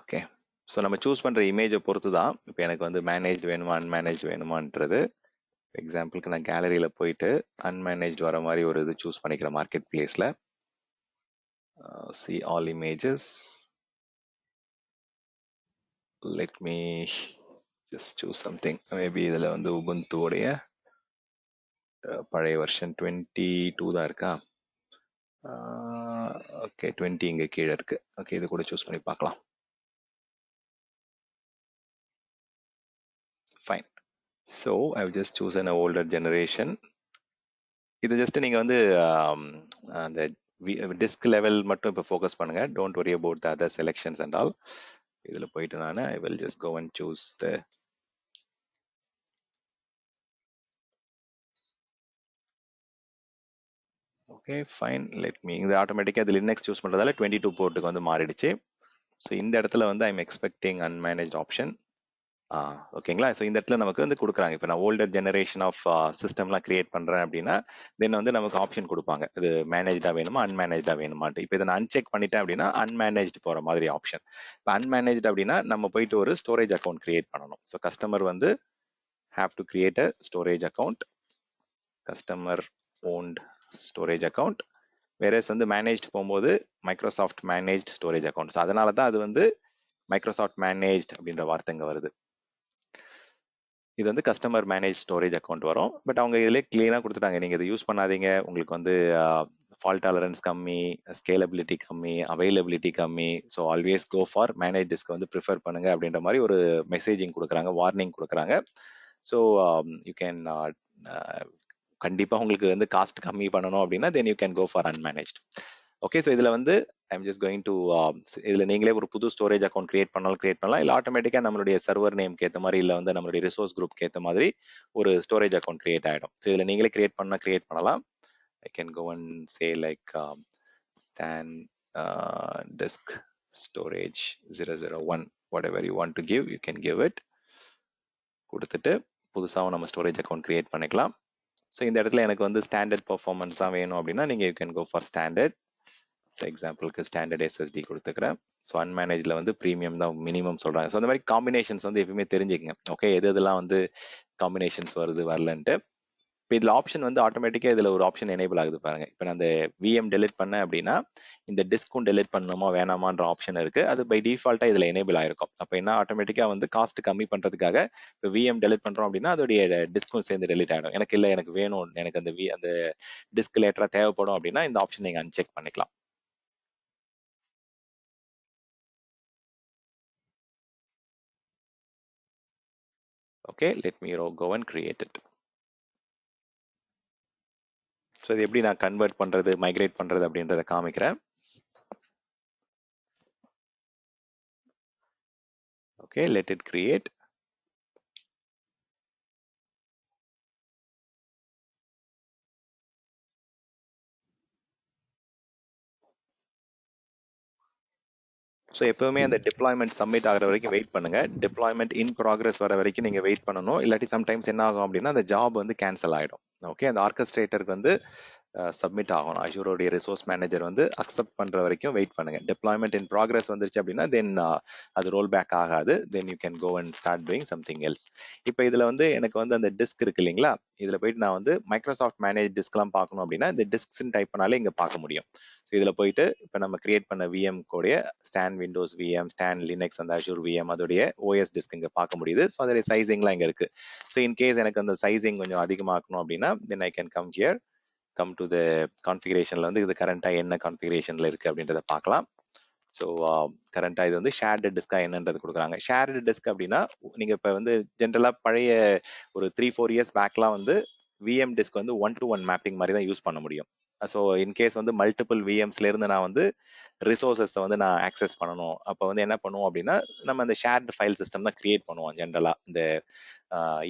okay. So நம்ம சூஸ் பண்ணுற இமேஜை பொறுத்து தான் இப்போ எனக்கு வந்து மேனேஜ் வேணுமா அன்மேனேஜ் வேணுமான்றது. எக்ஸாம்பிளுக்கு நான் கேலரியில் போயிட்டு அன்மேனேஜ் வர மாதிரி ஒரு இது சூஸ் பண்ணிக்கிறேன் மார்க்கெட் பிளேஸில். see all images. Let me just choose something. Maybe இதில் வந்து உபுண்டு உடைய பழைய வெர்ஷன் 22 தான் இருக்கா. ஓகே 20 இங்க கீழே இருக்கு. ஓகே இது கூட சூஸ் பண்ணி பார்க்கலாம். Fine. So I just choose an older generation. இது ஜஸ்ட் நீங்க வந்து அந்த டிஸ்க் லெவல் மட்டும் இப்போ ஃபோக்கஸ் பண்ணுங்க. Don't worry about the other selections and all. இதில் போயிட்டு நான் I will just go and choose the okay fine. Let me இது ஆட்டோமேட்டிக்காக இது லினக்ஸ் சூஸ் பண்ணுறதால 22 போர்ட்டுக்கு வந்து மாறிடுச்சு. ஸோ இந்த இடத்துல வந்து ஐம் எக்ஸ்பெக்டிங் அன்மேனேஜ் ஆப்ஷன். ஓகேங்களா. ஸோ இந்த இடத்துல நமக்கு வந்து கொடுக்குறாங்க. இப்போ நான் ஓல்டர் ஜெனரேஷன் ஆஃப் சிஸ்டம்லாம் கிரியேட் பண்ணுறேன் அப்படின்னா தென் வந்து நமக்கு ஆப்ஷன் கொடுப்பாங்க. இது மேனேஜ்டா வேணுமா அன்மேனேஜ்டா வேணுமான்ட்டு. இப்போ இதை நான் அன்செக் பண்ணிட்டேன் அப்படின்னா அன்மேனேஜ்டு போகிற மாதிரி ஆப்ஷன். இப்போ அன்மேனேஜ்டு அப்படின்னா நம்ம போயிட்டு ஒரு ஸ்டோரேஜ் அக்கௌண்ட் கிரியேட் பண்ணணும். ஸோ கஸ்டமர் வந்து have to create a storage account, customer won't storage account. Whereas வந்து மேனேஜ்டு போகும்போது Microsoft managed storage account. So அதனால தான் அது வந்து மைக்ரோசாஃப்ட் மேனேஜ்ட் அப்படின்ற வார்த்தை இங்கே வருது. இது வந்து கஸ்டமர் மேனேஜ் ஸ்டோரேஜ் அக்கௌண்ட் வரும். பட் அவங்க இதிலே கிளீனாக கொடுத்துட்டாங்க, நீங்கள் இதை யூஸ் பண்ணாதீங்க, உங்களுக்கு வந்து ஃபால்ட் டாலரன்ஸ் கம்மி, ஸ்கேலபிலிட்டி கம்மி, அவைலபிலிட்டி கம்மி. So always go for manage disk வந்து ப்ரிஃபர் பண்ணுங்க அப்படின்ற மாதிரி ஒரு மெசேஜிங் கொடுக்குறாங்க, வார்னிங் கொடுக்குறாங்க. ஸோ யூ கேன் கண்டிப்பாக உங்களுக்கு வந்து காஸ்ட் கம்மி பண்ணணும் அப்படின்னா then you can go for unmanaged. Okay. So இதில் வந்து ஐம் ஜஸ்ட் கோயிங் டு இதில் நீங்களே ஒரு புது ஸ்டோரேஜ் அக்கௌண்ட் கிரியேட் பண்ணலாம், இல்லை ஆட்டோமேட்டிக்காக நம்மளுடைய சர்வர் நேம்க்கு ஏற்ற மாதிரி, இல்லை வந்து நம்மளுடைய ரிசோர்ஸ் குரூப்க்கு ஏற்ற மாதிரி ஒரு ஸ்டோரேஜ் அக்கௌண்ட் கிரியேட் ஆகிடும். ஸோ இதில் நீங்களே கிரியேட் பண்ணலாம். I can go and say like ஸ்டான் disk storage 001 whatever you want to give, you can give it. கொடுத்துட்டு புதுசாகவும் நம்ம ஸ்டோரேஜ் அக்கௌண்ட் கிரியேட் பண்ணிக்கலாம். ஸோ இந்த இடத்துல எனக்கு வந்து ஸ்டாண்டர்ட் பர்ஃபார்மன்ஸ் தான் வேணும் அப்படின்னா நீங்கள் you can go for standard. So எக்ஸாம்பிளுக்கு ஸ்டாண்டர்ட் எஸ்எஸ்டி கொடுத்துக்கிறேன். ஸோ அன்மேனேஜில் வந்து ப்ரீமியம் தான் மினிமம் சொல்கிறாங்க. ஸோ அந்த மாதிரி காம்பினேஷன்ஸ் வந்து எப்பயுமே தெரிஞ்சுக்கங்க. ஓகே, எதெல்லாம் வந்து காம்பினேஷன்ஸ் வருது வரலன்ட்டு. இப்போ இதில் ஆப்ஷன் வந்து ஆட்டோமேட்டிக்காக இதில் ஒரு ஆப்ஷன் எனேபிள் ஆகுது பாருங்க. இப்போ நான் அந்த விஎம் டெலிட் பண்ணேன் அப்படின்னா இந்த டிஸ்க்கும் டெலிட் பண்ணணுமா வேணாமான்ற ஆப்ஷன் இருக்கு. அது பை டிஃபால்ட்டாக இதில் எனேபிள் ஆயிருக்கும். அப்போ என்ன ஆட்டோமேட்டிக்காக வந்து காஸ்ட் கம்மி பண்ணுறதுக்காக இப்போ விஎம் டெலிட் பண்ணுறோம் அப்படின்னா அதோடைய டிஸ்க்கும் சேர்ந்து டெலிட் ஆகிடும். எனக்கு இல்லை, எனக்கு வேணும், எனக்கு அந்த டிஸ்க் லேட்டராக தேவைப்படும் அப்படின்னா இந்த ஆப்ஷன் நீங்கள் அன்செக் பண்ணிக்கலாம். Okay, let me go and create it. So இது எப்படி நான் கன்வெர்ட் பண்ணுறது, மைக்ரேட் பண்ணுறது அப்படின்றத காமிக்கிறேன். Okay, let it create. So எப்பவுமே அந்த டிப்ளாய்மெண்ட் சப்மிட் ஆகிற வரைக்கும் வெயிட் பண்ணுங்க. டிப்ளாய்மெண்ட் இன் ப்ராக்ரஸ் வர வரைக்கும் நீங்க வெயிட் பண்ணணும். இல்லாட்டி சம்டைம்ஸ் என்ன ஆகும் அப்படின்னா அந்த ஜாப் வந்து கேன்சல் ஆகிடும். ஓகே, அந்த ஆர்கஸ்ட்ரேட்டருக்கு வந்து சப்மிட் ஆகணும். அஷூரோடைய ரிசோர்ஸ் மேனேஜர் வந்து அக்செப்ட் பண்ற வரைக்கும் வெயிட் பண்ணுங்க. டிப்ளாய்மெண்ட் இன் ப்ராக்ரஸ் வந்துருச்சு அப்படின்னா தென் அது ரோல் பேக் ஆகாது. Then you can go and start doing something else. இப்போ இதுல வந்து எனக்கு வந்து அந்த டிஸ்க் இருக்கு இல்லைங்களா, இதுல போயிட்டு நான் வந்து மைக்ரோசாஃப்ட் மேனேஜ் டிஸ்க்லாம் பார்க்கணும் அப்படின்னா இந்த டிஸ்க்ஸ்ன்னு டைப் பண்ணாலே இங்க பார்க்க முடியும். ஸோ இதுல போயிட்டு இப்போ நம்ம கிரியேட் பண்ண விஎம் கோடைய ஸ்டான் விண்டோஸ் விஎம், ஸ்டான் லினக்ஸ், அந்த அஷூர் விஎம் அதோடைய ஓஎஸ் டிஸ்க் இங்க பார்க்க முடியுது. ஸோ அதோடைய சைசிங்லாம் இங்க இருக்கு. ஸோ இன்கேஸ் எனக்கு அந்த சைசிங் கொஞ்சம் அதிகமாக்கணும் அப்படின்னா then I can come here, come to the கான்ஃபிகரேஷன்ல வந்து இது கரண்டா என்ன கான்ஃபிகரேஷன்ல இருக்கு அப்படின்றத பார்க்கலாம். ஸோ கரண்டா இது வந்து ஷேர்டு டிஸ்கா என்னன்றது கொடுக்குறாங்க. ஷேர்டு டிஸ்க் அப்படின்னா நீங்க இப்போ வந்து ஜென்ரலா பழைய ஒரு 3-4 இயர்ஸ் பேக்லாம் வந்து விஎம் டிஸ்க் வந்து 1-to-1 மேப்பிங் மாதிரி தான் யூஸ் பண்ண முடியும். ஸோ இன்கேஸ் வந்து மல்டிபிள் விஎம்ஸ்ல இருந்து நான் வந்து ரிசோர்ஸஸ் வந்து நான் ஆக்சஸ் பண்ணணும், அப்போ வந்து என்ன பண்ணுவோம் அப்படின்னா நம்ம இந்த ஷேர்டு ஃபைல் சிஸ்டம் தான் கிரியேட் பண்ணுவோம். ஜென்ரலா இந்த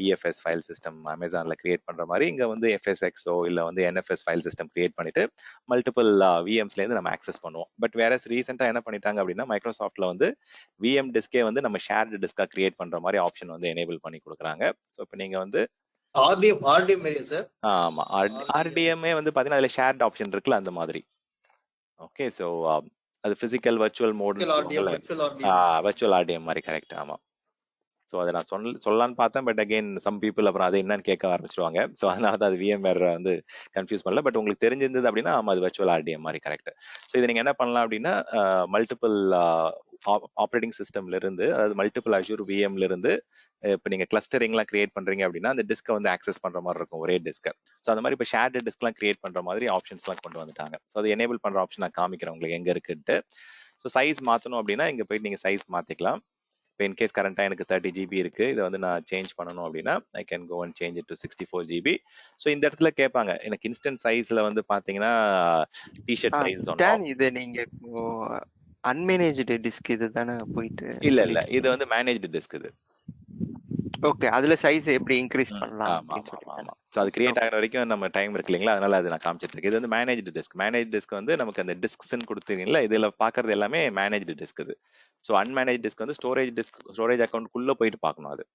இஎஃப்எஸ் ஃபைல் சிஸ்டம் அமேசான்ல கிரியேட் பண்ற மாதிரி இங்க வந்து எஃப்எஸ்எக்ஸோ இல்ல வந்து என்எஃப்எஸ் ஃபைல் சிஸ்டம் கிரியேட் பண்ணிட்டு மல்டிபிள் விஎம்ஸ்ல இருந்து நம்ம ஆக்சஸ் பண்ணுவோம். பட் வேற ரீசெண்டா என்ன பண்ணிட்டாங்க அப்படின்னா மைக்ரோசாஃப்ட்ல வந்து விஎம் டிஸ்கே வந்து நம்ம ஷேர்டு டிஸ்கா கிரியேட் பண்ற மாதிரி ஆப்ஷன் வந்து எனேபிள் பண்ணி கொடுக்குறாங்க. ஸோ இப்போ நீங்க வந்து ஆர்டிஎம் சார், ஆமா ஆர்டிஎம்ஏ வந்து பாத்தீங்கன்னா அதுல ஷேர்ட் ஆப்ஷன் இருக்குல்ல அந்த மாதிரி. ஓகே, ஸோ அது physical virtual mode, virtual RDM மாதிரி. கரெக்ட், ஆமா. ஸோ அதை நான் சொல்லலான்னு பார்த்தேன், பட் அகெயின் சம் பீப்புள் அப்புறம் அதை என்னன்னு கேட்க ஆரம்பிச்சிருவாங்க. ஸோ அதனால தான் அது விஎம்வேர் வந்து கன்ஃபியூஸ் பண்ணல. பட் உங்களுக்கு தெரிஞ்சிருந்தது அப்படின்னா ஆமா அது வர்ச்சுவல் ஆர்டிஎம் மாதிரி. கரெக்ட். ஸோ இது நீங்க என்ன பண்ணலாம் அப்படின்னா மல்டிபிள் ஆப்ரேட்டிங் சிஸ்டம்ல இருந்து, அதாவது மல்டிபிள் அஷூர் விஎம்ல இருந்து இப்போ நீங்க கிளஸ்டரிங்லாம் கிரியேட் பண்றீங்க அப்படின்னா அந்த டிஸ்கை வந்து ஆக்சஸ் பண்ற மாதிரி இருக்கும் ஒரே டிஸ்கை. ஸோ அந்த மாதிரி இப்போ ஷேர்டு டிஸ்க்லாம் கிரியேட் பண்ற மாதிரி ஆப்ஷன்ஸ்லாம் கொண்டு வந்துட்டாங்க. ஸோ அதை எனேபிள் பண்ற ஆப்ஷன் நான் காமிக்கிறேன் உங்களுக்கு எங்க இருக்குன்ட்டு. ஸோ சைஸ் மாற்றணும் அப்படின்னா இங்கே போயிட்டு நீங்கள் சைஸ் மாற்றிக்கலாம். இப்போ இன்கேஸ் கரண்ட்டாக எனக்கு 30 GB இருக்கு, இதை வந்து நான் சேஞ்ச் பண்ணணும் அப்படின்னா I can go and change it to 64 GB. So இந்த இடத்துல கேட்பாங்க எனக்கு இன்ஸ்டன்ட் சைஸ்ல வந்து பார்த்தீங்கன்னா டிஷர்ட் சைஸ் சொன்னோம். இது நீங்க அன்மேனேஜ்டு டிஸ்க் இது தானே போயிட்டு இல்ல இது வந்து மேனேஜ்டு டிஸ்க் இது. ஓகே, அதுல சைஸ் எப்படி இன்க்ரீஸ் பண்ணலாம்? ஆமா. சோ அது கிரியேட் ஆகிற வரைக்கும் நம்ம டைம் இருக்கு இல்லைங்களா, அதனால அது நான் காமிச்சிட்டு இருக்கேன். இது வந்து மேனேஜ்டு டிஸ்க். மேனேஜ் டிஸ்க் வந்து நமக்கு அந்த டிஸ்க்ஸ்ன்னு கொடுத்தீங்கல்ல, இதுல பாக்குறது எல்லாமே மேனேஜ்டு டிஸ்க் இது. ஸோ அன்மேனேஜ் டிஸ்க் வந்து ஸ்டோரேஜ் அக்கௌண்ட்குள்ள போயிட்டு பார்க்கணும் அது.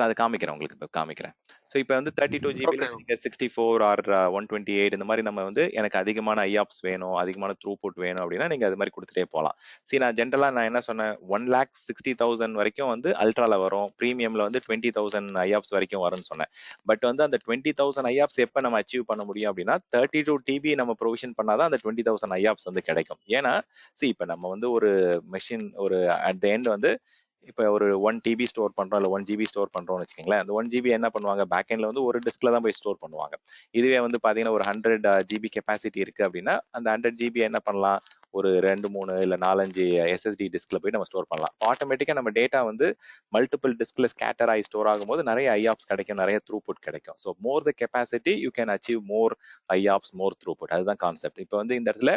அதை காமிக்கிறேன் உங்களுக்கு, இப்போ காமிக்கிறேன். ஸோ இப்போ வந்து 32 GB 64 ஆர் 128 இந்த மாதிரி நம்ம வந்து எனக்கு அதிகமான ஐஆப்ஸ் வேணும், அதிகமான த்ரூபுட் வேணும் அப்படின்னா நீங்க அது மாதிரி கொடுத்துட்டே போகலாம். சரி, நான் ஜென்ரலா நான் என்ன சொன்னேன், 1,60,000 வரைக்கும் வந்து அல்ட்ரால வரும், ப்ரீமியம்ல வந்து 20,000 ஐஆப்ஸ் வரைக்கும் வரும்னு சொன்னேன். பட் வந்து அந்த 20,000 ஐஆப்ஸ் எப்போ நம்ம அச்சீவ் பண்ண முடியும் அப்படின்னா 32 TB நம்ம ப்ரொவிஷன் பண்ணாதான் அந்த 20,000 ஐஆப்ஸ் வந்து கிடைக்கும். ஏன்னா இப்போ நம்ம வந்து ஒரு மெஷின் ஒரு அட் த எண்ட் வந்து இப்போ ஒரு 1 TB ஸ்டோர் பண்றோம் இல்லை 1 GB ஸ்டோர் பண்றோம்னு வச்சுக்கோங்களேன். அந்த 1 GB என்ன பண்ணுவாங்க, பேக் எண்ட்ல வந்து ஒரு டிஸ்க்ல தான் போய் ஸ்டோர் பண்ணுவாங்க. இதுவே வந்து பாத்தீங்கன்னா ஒரு 100 GB கெப்பாசிட்டி இருக்கு அப்படின்னா அந்த 100 GB என்ன பண்ணலாம், ஒரு 2, 3 இல்லை 4, 5 SSD டிஸ்க்ல போய் நம்ம ஸ்டோர் பண்ணலாம். ஆட்டோமேட்டிக்கா நம்ம டேட்டா வந்து மல்டிபிள் டிஸ்க்ல ஸ்கேட்டர் ஆகி ஸ்டோர் ஆகும்போது நிறைய ஐஆப்ஸ் கிடைக்கும், நிறைய த்ரூபுட் கிடைக்கும். So more the capacity you can achieve more IOPS, more throughput. அதுதான் கான்செப்ட். இப்போ வந்து இந்த இடத்துல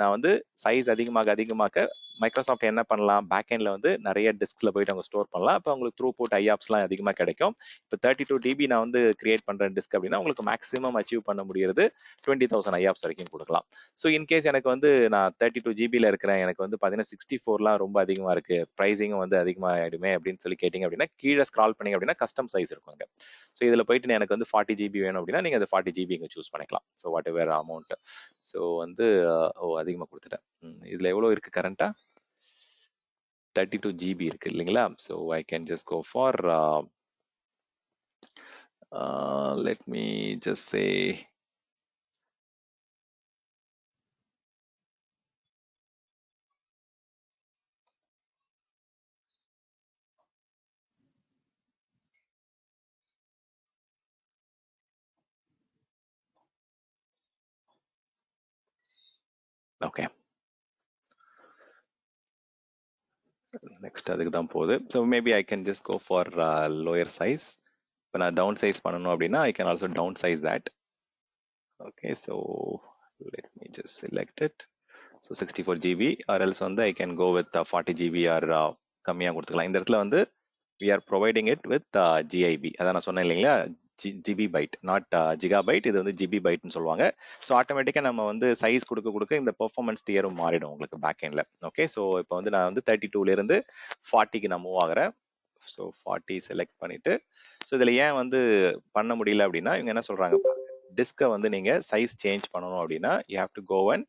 நான் வந்து சைஸ் அதிகமாக மைக்ரோசாஃப்ட் என்ன பண்ணலாம், பேக் எண்ட்ல வந்து நிறைய டிஸ்க்ல போயிட்டு அவங்க ஸ்டோர் பண்ணலாம். அப்போ உங்களுக்கு த்ரூபுட் ஐஆப்ஸ்லாம் அதிகமாக கிடைக்கும். இப்போ 32 TB நான் வந்து கிரியேட் பண்றேன் டிஸ்க் அப்படின்னா உங்களுக்கு மேக்ஸிமம் அச்சீவ் பண்ண முடியறது 20,000 ஐஆப்ஸ் வரைக்கும் கொடுக்கலாம். ஸோ இன்கேஸ் எனக்கு வந்து நான் 32 GB இருக்கிறேன், எனக்கு வந்து பார்த்தீங்கன்னா 64லாம் ரொம்ப அதிகமா இருக்கு, ப்ரைஸிங்கும் வந்து அதிகமாகிடுமே அப்படின்னு சொல்லி கேட்டிங்க அப்படின்னா கீழே ஸ்க்ரால் பண்ணீங்க அப்படின்னா கஸ்டம் சைஸ் இருக்குங்க. ஸோ இதில் போயிட்டு எனக்கு வந்து 40 GB வேணும் அப்படின்னா நீங்கள் அந்த 40 GB இங்கே சூஸ் பண்ணிக்கலாம். So what ever amount. So வந்து அதிகமாக கொடுத்துட்டேன். இதில் எவ்வளோ இருக்கு கரண்டா, 32 GB இருக்கு இல்லைங்களா. So I can just go for let me just say okay, next அதுக்கு தான் போகுது. So maybe I can just go for lower size. இப்போ நான் டவுன் சைஸ் பண்ணணும் அப்படின்னா I can also down size that. Okay, so let me just select it. So 64 GB or else வந்து I can go with 40 GB or கம்மியாக கொடுத்துக்கலாம். இந்த இடத்துல வந்து we are providing it with GIB. அதான் நான் சொன்னேன் இல்லைங்களா, GB பைட், நாட் ஜிகாபைட். இது வந்து GB பைட்னு சொல்லுவாங்க. ஸோ ஆட்டோமேட்டிக்காக நம்ம வந்து சைஸ் கொடுக்க இந்த பெர்ஃபார்மன்ஸ் டியரும் மாறிடும் உங்களுக்கு பேக் எண்ட்ல. ஓகே, ஸோ இப்போ வந்து நான் வந்து 32ல இருந்து 40க்கு நான் மூவ் ஆகிறேன். ஸோ 40 செலக்ட் பண்ணிட்டு, ஸோ இதில் ஏன் வந்து பண்ண முடியல அப்படின்னா இவங்க என்ன சொல்றாங்க, டிஸ்கை வந்து நீங்க சைஸ் சேஞ்ச் பண்ணணும் அப்படின்னா you have to go and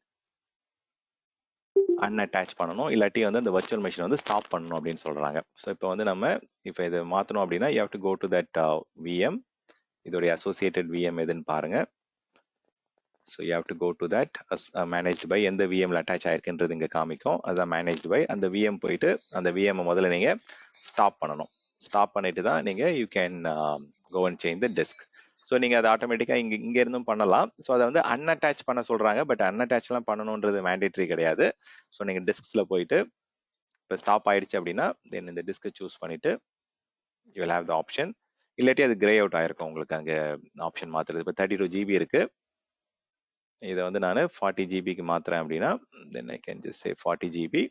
unattach பண்ணணும், இல்லாட்டி வந்து அந்த வர்ச்சுவல் மெஷின் வந்து ஸ்டாப் பண்ணணும் அப்படின்னு சொல்றாங்க. ஸோ இப்போ வந்து நம்ம இப்போ இதை மாற்றணும் அப்படின்னா you have to go to that VM. இதோடைய அசோசியேட்டட் VM எதுன்னு பாருங்க. So you have to go to that managed by, எந்த VMல அட்டாச் ஆயிருக்குன்றது இங்கே காமிக்கும், அதான் மேனேஜ்டு பை. அந்த VM போயிட்டு அந்த VM முதல்ல நீங்க ஸ்டாப் பண்ணணும். ஸ்டாப் பண்ணிட்டு தான் நீங்க you can go and change the disk. So நீங்கள் அதை ஆட்டோமேட்டிக்காக இங்க இருந்தும் பண்ணலாம். ஸோ அதை வந்து அன்அட்டாச் பண்ண சொல்றாங்க, பட் அன்அட்டாச்லாம் பண்ணணுன்றது மேண்டேட்ரி கிடையாது. ஸோ நீங்கள் டிஸ்க்ஸில் போயிட்டு இப்போ ஸ்டாப் ஆயிடுச்சு அப்படின்னா தென் இந்த டிஸ்கை சூஸ் பண்ணிட்டு you will have the option. இல்லாட்டி அது கிரே அவுட் ஆயிருக்கும் உங்களுக்கு அங்கே ஆப்ஷன் மாத்துறது. இப்போ 32 GB இருக்கு, இதை வந்து நான் 40 GBக்கு மாத்துறேன் அப்படின்னா then I can just say 40 GB.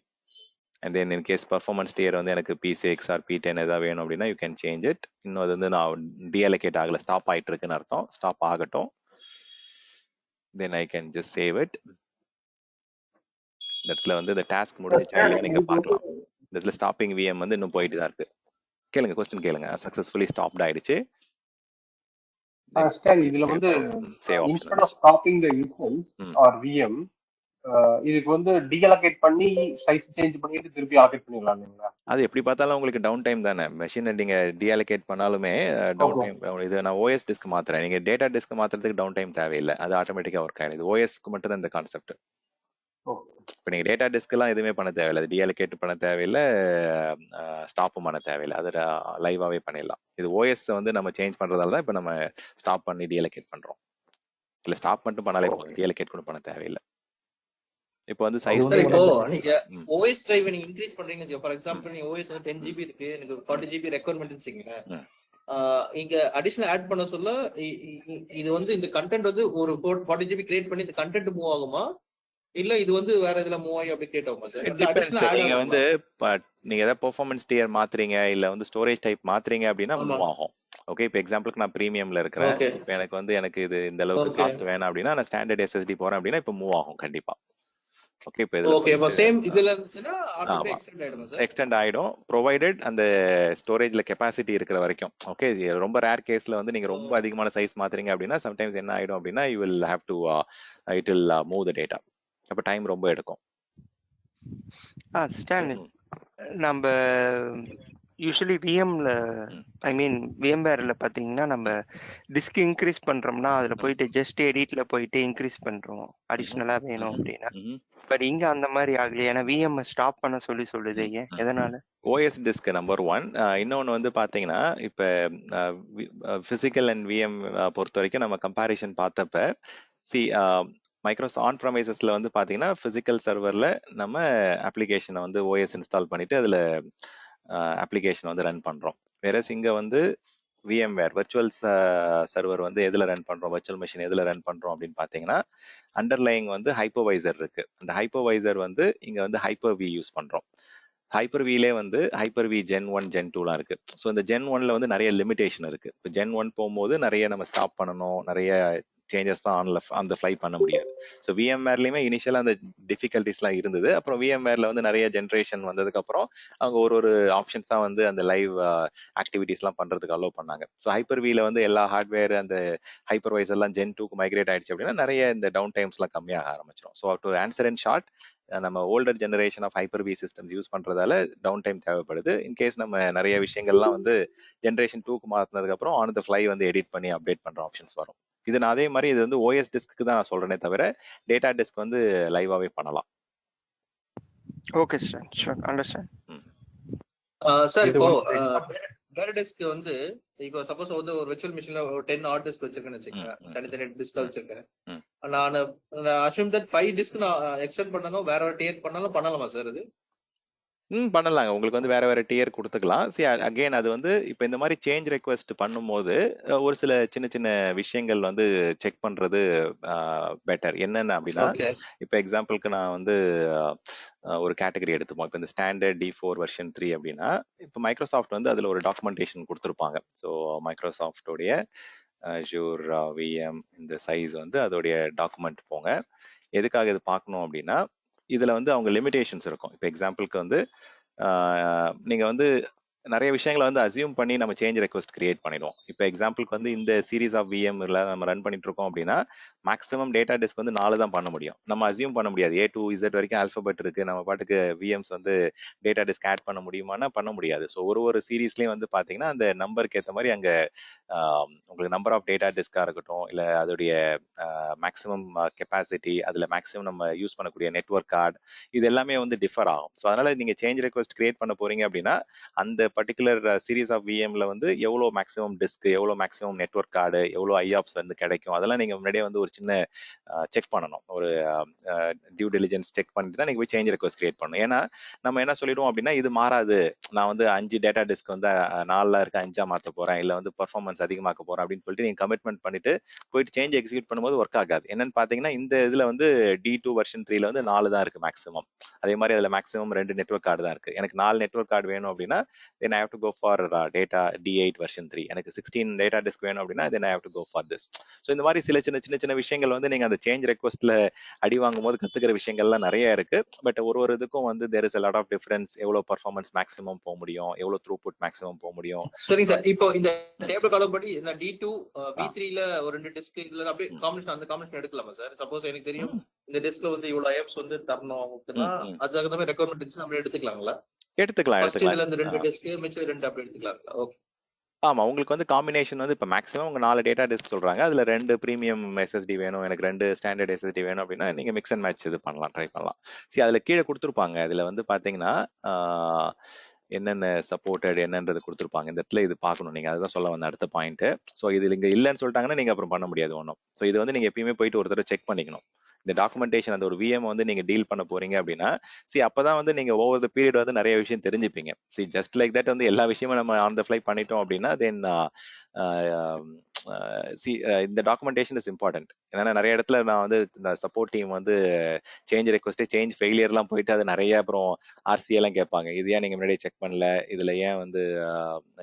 And then in case performance tier வந்து எனக்கு P6 ஆர் P10 ஏதாவது வேணும் அப்படின்னா யூ கேன் சேஞ்ச் இட். இன்னும் அது வந்து நான் டீஅலோகேட் ஆகல, ஸ்டாப் ஆயிட்டு இருக்குன்னு அர்த்தம். ஸ்டாப் ஆகட்டும். Then I can just save it. இந்த இடத்துல வந்து இந்த டாஸ்க் முடிஞ்சிச்சா இல்லையா நீங்க பார்க்கலாம். இந்த இடத்துல ஸ்டாப்பிங் VM வந்து இன்னும் போயிட்டு தான் இருக்கு. கேளுங்க, கொஸ்டின் கேளுங்க. சக்சஸ்ஃபுல்லி ஸ்டாப்ட் ஆயிடுச்சு. இதுல வந்து instead of stopping the instance or VM, இதுக்கு வந்து டீஅலோகேட் பண்ணி சைஸ் சேஞ்ச் பண்ணிட்டு திருப்பி அலோகேட் பண்ணிடலாம் இல்லைங்களா? அது எப்படி பார்த்தாலும் உங்களுக்கு டவுன் டைம் தானே. மெஷினை நீங்க டீஅலோகேட் பண்ணாலுமே டவுன் டைம். இது நான் OS டிஸ்க் மாத்துறேன், நீங்க டேட்டா டிஸ்க் மாத்துறதுக்கு டவுன் டைம் தேவையில்லை, அது ஆட்டோமேட்டிக்கா ஒர்க் ஆயிடும். இது OSக்கு மட்டும் தான் இந்த கான்செப்ட். இப்போ நீங்கள் டேட்டா டிஸ்க்லாம் எதுவுமே பண்ண தேவையில்லை, அது டீஅலோகேட் பண்ண தேவையில்லை, ஸ்டாப்பும் பண்ண தேவையில்லை, அது லைவாகவே பண்ணிடலாம். இது ஓஎஸ் வந்து நம்ம சேஞ்ச் பண்ணுறதால தான் இப்போ நம்ம ஸ்டாப் பண்ணி டீஅலோகேட் பண்ணுறோம். இல்லை ஸ்டாப் மட்டும் பண்ணாலே போதும், டீஅலோகேட் கூட பண்ண தேவையில்லை. இப்போ வந்து சைஸ் சார் இப்போ நீங்க ஓஎஸ் டிரைவ் நீங்க இன்க்ரீஸ் பண்றீங்க, ஃபார் எக்ஸாம்பிள் நீங்க ஓஎஸ் வந்து 10 GB இருக்கு, எனக்கு 40 GB ரெக்வயர்மெண்ட் வச்சுக்கீங்க, இங்க அடிஷனல் ஆட் பண்ண சொல்ல இது வந்து இந்த கண்டென்ட் வந்து ஒரு 40 GB கிரியேட் பண்ணி இந்த கண்டென்ட் மூவ் ஆகுமா, இல்ல இது வந்து வேற இதுல மூவ் ஆகி அப்படி கிரியேட் ஆகுமா சார்? நீங்க வந்து நீங்க ஏதாவது பெர்ஃபார்மன்ஸ் டியர் மாத்துறீங்க இல்ல வந்து ஸ்டோரேஜ் டைப் மாத்துறீங்க அப்படின்னா மூவ் ஆகும். ஓகே, இப்போ எக்ஸாம்பிளுக்கு நான் பிரீமியம்ல இருக்கிறேன், இப்போ எனக்கு இது இந்த அளவுக்கு காஸ்ட் வேணும் அப்படின்னா நான் ஸ்டாண்டர்ட் SSD போறேன் அப்படின்னா இப்போ மூவ் ஆகும் கண்டிப்பா. ஓகே, இப்போ சேம் இதுல இருந்துச்சுன்னா எக்ஸ்டெண்ட் ஆயிடும், ப்ரொவைடட் அந்த ஸ்டோரேஜ்ல கெபாசிட்டி இருக்கிற வரைக்கும். ஓகே, ரொம்ப ரேர் கேஸ்ல வந்து நீங்க ரொம்ப அதிகமான சைஸ் மாத்துறீங்க அப்படின்னா சம்டைம்ஸ் என்ன ஆயிடும் அப்படின்னா you will have to it will move the data, அப்ப டைம் ரொம்ப எடுக்கும். நம்ம யூஸ்வலி விஎம்ல ஐ மீன் விஎம்வேர்ல பாத்தீங்கன்னா நம்ம டிஸ்க் இன்க்ரீஸ் பண்றோம்னா அதுல போயிட்டு ஜஸ்ட் எடிட்ல போயிட்டு இன்க்ரீஸ் பண்றோம் அடிஷனலா வேணும் அப்படின்னா. பட் இங்க அந்த மாதிரி ஆகல, ஏன்னா விஎம் ஸ்டாப் பண்ண சொல்லுது. ஏன், எதனால? OS disk number 1. இன்னொன்று வந்து பார்த்தீங்கன்னா இப்போ ஃபிசிக்கல் அண்ட் விஎம் பொறுத்த வரைக்கும் நம்ம கம்பேரிஷன் பார்த்தப்ப மைக்ரோசாஃப்ட் ஆன் ப்ரமைசஸ்ல வந்து பார்த்தீங்கன்னா ஃபிசிக்கல் சர்வரில் நம்ம அப்ளிகேஷனை வந்து ஓஎஸ் இன்ஸ்டால் பண்ணிட்டு அதில் அப்ளிகேஷன் வந்து ரன் பண்ணுறோம். வேற இங்கே வந்து விஎம்வேர் வர்ச்சுவல் சர்வர் வந்து எதில் ரன் பண்ணுறோம், வர்ச்சுவல் மிஷின் எதில் ரன் பண்ணுறோம் அப்படின்னு பார்த்தீங்கன்னா அண்டர்லைங் வந்து ஹைப்பர்வைசர் இருக்கு. அந்த ஹைப்பர்வைசர் வந்து இங்கே வந்து ஹைப்பர் வி யூஸ் பண்ணுறோம். ஹைப்பர் விலே வந்து ஹைப்பர் வி Gen 1 Gen 2லாம் இருக்கு. ஸோ இந்த Gen 1ல வந்து நிறைய லிமிடேஷன் இருக்கு. இப்போ Gen 1 போகும்போது நிறைய நம்ம ஸ்டாப் பண்ணணும், நிறைய சேஞ்சஸ் தான் ஆன் த ஃப்ளை பண்ண முடியாது. ஸோ விஎம்வேர்லையுமே இனிஷியலாக அந்த டிஃபிகல்ட்டிஸ்லாம் இருந்தது. அப்புறம் விஎம்வேர்ல வந்து நிறைய ஜென்ரேஷன் வந்ததுக்கப்புறம் அவங்க ஒரு ஆப்ஷன்ஸாக வந்து அந்த லைவ் ஆக்டிவிட்டீஸ்லாம் பண்ணுறதுக்கு அலோவ் பண்ணாங்க. ஸோ ஹைப்பர் வியில் வந்து எல்லா ஹார்ட்வேர் அந்த ஹைப்பர்வைசர்லாம் Gen 2க்கு மைக்ரேட் ஆயிடுச்சு அப்படின்னா நிறைய இந்த டவுன் டைம்ஸ்லாம் கம்மியாக ஆரம்பிச்சிடும். So to answer in short, நம்ம older generation of hyper V systems use பண்றதால டவுன் டைம் தேவைப்படுது. இன்கேஸ் நம்ம நிறைய விஷயங்கள்லாம் வந்து ஜென்ரேஷன் 2க்கு மாற்றினதுக்கு அப்புறம் ஆன் த ஃப்ளை வந்து எடிட் பண்ணி அப்டேட் பண்ற ஆப்ஷன்ஸ் வரும். இது நான் அதே மாதிரி இது வந்து ஓஎஸ் டிஸ்க்கு தான் நான் சொல்றேனே தவிர டேட்டா டிஸ்க் வந்து லைவாவே பண்ணலாம். Okay sir, sure, understand. Sir இப்போ டேட்டா டிஸ்க் வந்து இப்போ சப்போஸ் வந்து ஒரு விர்ச்சுவல் மிஷின்ல ஒரு 10 ஹார்ட் டிஸ்க் வச்சிருக்கேன்னு வச்சுக்கோங்க, தனித்தனி டிஸ்க் வச்சிருக்கேன், நான் அஸ்யூம் தட் 5 டிஸ்க் நான் எக்ஸ்டெண்ட் பண்ணனும், வேற ஒரு டியர் பண்ணாலும் பண்ணலாமா சார்? அது பண்ணலாங்க, உங்களுக்கு வந்து வேற டியர் கொடுத்துக்கலாம். சி அகைன் அது வந்து இப்போ இந்த மாதிரி சேஞ்ச் ரெக்வெஸ்ட் பண்ணும்போது ஒரு சில சின்ன சின்ன விஷயங்கள் வந்து செக் பண்றது பெட்டர். என்னென்ன அப்படின்னா இப்போ எக்ஸாம்பிளுக்கு நான் வந்து ஒரு கேட்டகரி எடுத்துப்போம். இப்போ இந்த ஸ்டாண்டர்ட் D4 வெர்ஷன் 3 அப்படின்னா இப்போ மைக்ரோசாஃப்ட் வந்து அதில் ஒரு டாக்குமெண்டேஷன் கொடுத்துருப்பாங்க. ஸோ மைக்ரோசாஃப்டோடைய Azure VM இந்த சைஸ் வந்து அதோடைய டாக்குமெண்ட் போங்க. எதுக்காக இது பார்க்கணும் அப்படின்னா இதுல வந்து அவங்க லிமிடேஷன்ஸ் இருக்கும். இப்போ எக்ஸாம்பிளுக்கு வந்து நீங்க வந்து நிறைய விஷயங்களை வந்து அசியூம் பண்ணி நம்ம சேஞ்ச் ரெக்வஸ்ட் கிரியேட் பண்ணிடுவோம். இப்போ எக்ஸாம்பிளுக்கு வந்து இந்த சீரீஸ் ஆஃப் விஎம்ல நம்ம ரன் பண்ணிட்டு இருக்கோம் அப்படின்னா மேக்ஸிமம் டேட்டா டிஸ்க் வந்து 4 தான் பண்ண முடியும். நம்ம அசியூம் பண்ண முடியாது A to Z வரைக்கும் ஆல்பபெட் இருக்கு, நம்ம பாட்டுக்கு விஎம்ஸ் வந்து டேட்டா டிஸ்க் ஆட் பண்ண முடியுமானா பண்ண முடியாது. ஸோ ஒரு சீரீஸ்லயும் வந்து பாத்தீங்கன்னா அந்த நம்பருக்கு ஏற்ற மாதிரி அங்க உங்களுக்கு நம்பர் ஆஃப் டேட்டா டிஸ்கா இருக்கட்டும், இல்ல அதோடைய மேக்ஸிமம் கெப்பாசிட்டி, அதுல மேக்ஸிமம் நம்ம யூஸ் பண்ணக்கூடிய நெட்வொர்க் கார்டு, இது எல்லாமே வந்து டிஃபர் ஆகும். ஸோ அதனால நீங்க சேஞ்ச் ரெக்வஸ்ட் கிரியேட் பண்ண போறீங்க அப்படின்னா அந்த பர்டிகுலர் சீரீஸ் ஆஃப் விஎம்ல வந்து எவ்வளோ மேக்ஸிமம் டிஸ்க், எவ்வளோ மேக்ஸிமம் நெட்வொர்க் கார்டு, எவ்வளோ ஐஆப்ஸ் வந்து கிடைக்கும், அதெல்லாம் நீங்க முன்னாடியே வந்து ஒரு சின்ன செக் பண்ணணும். ஒரு டியூ டெலிஜென்ஸ் செக் பண்ணிட்டு தான் நீங்க போய் சேஞ்ச் ரெக்வஸ்ட் கிரியேட் பண்ணணும். ஏன்னா நம்ம என்ன சொல்லிடுவோம் அப்படின்னா இது மாறாது, நான் வந்து 5 டேட்டா டிஸ்க் வந்து 4 இருக்க 5 மாற்ற போறேன், இல்ல வந்து பெர்ஃபார்மன்ஸ் அதிகமாக்க போறேன் அப்படின்னு சொல்லிட்டு நீங்க கமிட்மெண்ட் பண்ணிட்டு போயிட்டு சேஞ்ச் எக்ஸிக்யூட் பண்ணும்போது ஒர்க் ஆகாது. என்னன்னு பாத்தீங்கன்னா இந்த இதுல வந்து D2 வெர்ஷன் 3ல வந்து 4 தான் இருக்கு மேக்ஸிமம். அதே மாதிரி அதுல மேக்ஸிமம் 2 நெட்வொர்க் கார்டு தான் இருக்கு. எனக்கு 4 நெட்வொர்க் கார்டு வேணும் அப்படின்னா then I have to go for data D8 version 3. எனக்கு 16 டேட்டா டிஸ்க் வேணும் அப்படின்னா then I have to go for this. So இந்த மாதிரி சின்ன விஷயங்கள் வந்து நீங்க அந்த சேஞ்ச் ரெக்வஸ்ட்ல அடி வாங்கும் போது கத்துக்கிற விஷயங்கள்லாம் நிறைய இருக்கு. பட் ஒரு இதுக்கும் வந்து there is a lot of difference. எவ்வளவு பெர்ஃபார்மன்ஸ் மேக்ஸிமம் போக முடியும், எவ்வளவு த்ரூபுட் மேக்ஸிமம் போக முடியும். சரிங்க சார், இப்போ இந்த டேபிள் காலம் படி இந்த D2 V3ல ஒரு 2 டிஸ்க் இல்ல அப்படியே காம்பினேஷன், அந்த காம்பினேஷன் எடுக்கலாமா சார்? சப்போஸ் எனக்கு தெரியும் இந்த டிஸ்க்ல வந்து இவ்வளவு ஐஎப்ஸ் வந்து தரணும் அப்படின்னா அதுக்கு தகுந்த மாதிரி ரெக்வயர்மெண்ட் இருந்துச்சு, நம்ம எடுத்துக்கலாங்களா? எடுத்துக்கலாம். இதுல இந்த 2 டிஸ்க் மிச்சம் 2 அப்படி எடுத்துக்கலாங்களா? ஓகே. ஆமா, உங்களுக்கு வந்து காம்பினேஷன் வந்து இப்போ மேக்ஸிமம் உங்க 4 டேட்டா டிஸ்க் சொல்றாங்க. அதுல 2 பிரீமியம் எஸ்எஸ்டி வேணும், எனக்கு 2 ஸ்டாண்டர்ட் எஸ்எஸ்டி வேணும் அப்படின்னா நீங்க மிக்ஸ் அண்ட் மேட்ச் இது பண்ணலாம், ட்ரை பண்ணலாம். சரி, அதுல கீழே கொடுத்துருப்பாங்க. இதுல வந்து பாத்தீங்கன்னா என்னென்ன சப்போர்ட்டட் என்னன்றது கொடுத்துருப்பாங்க. இந்த இடத்துல இது பார்க்கணும் நீங்க. அதுதான் சொல்ல வந்த அடுத்த பாயிண்ட். ஸோ இது இங்க இல்லைன்னு சொல்லிட்டாங்கன்னா நீங்க அப்புறம் பண்ண முடியாது ஒன்றும். ஸோ இது வந்து நீங்க எப்பயுமே போயிட்டு ஒரு தடவை செக் பண்ணிக்கணும். இந்த டாக்குமெண்டேஷன் அந்த ஒரு விஎம் வந்து நீங்க டீல் பண்ண போறீங்க அப்படின்னா அப்பதான் வந்து நீங்க ஓவர் த பீரியட் வந்து நிறைய விஷயம் தெரிஞ்சுப்பீங்க. ஜஸ்ட் லைக் தட் வந்து எல்லா விஷயமும் நம்ம ஆன் த ஃபிளை பண்ணிட்டோம் அப்படின்னா தென் இந்த டாக்குமெண்டேஷன் இஸ் இம்பார்ட்டன்ட். ஏன்னா நிறைய இடத்துல நான் வந்து இந்த சப்போர்ட் டீம் வந்து சேஞ்ச் ரெக்வஸ்ட் சேஞ்ச் ஃபெயிலியர்லாம் போயிட்டு அது நிறைய அப்புறம் ஆர்சி எல்லாம் கேட்பாங்க. இது ஏன் நீங்க முன்னாடியே செக் பண்ணல, இதுல ஏன் வந்து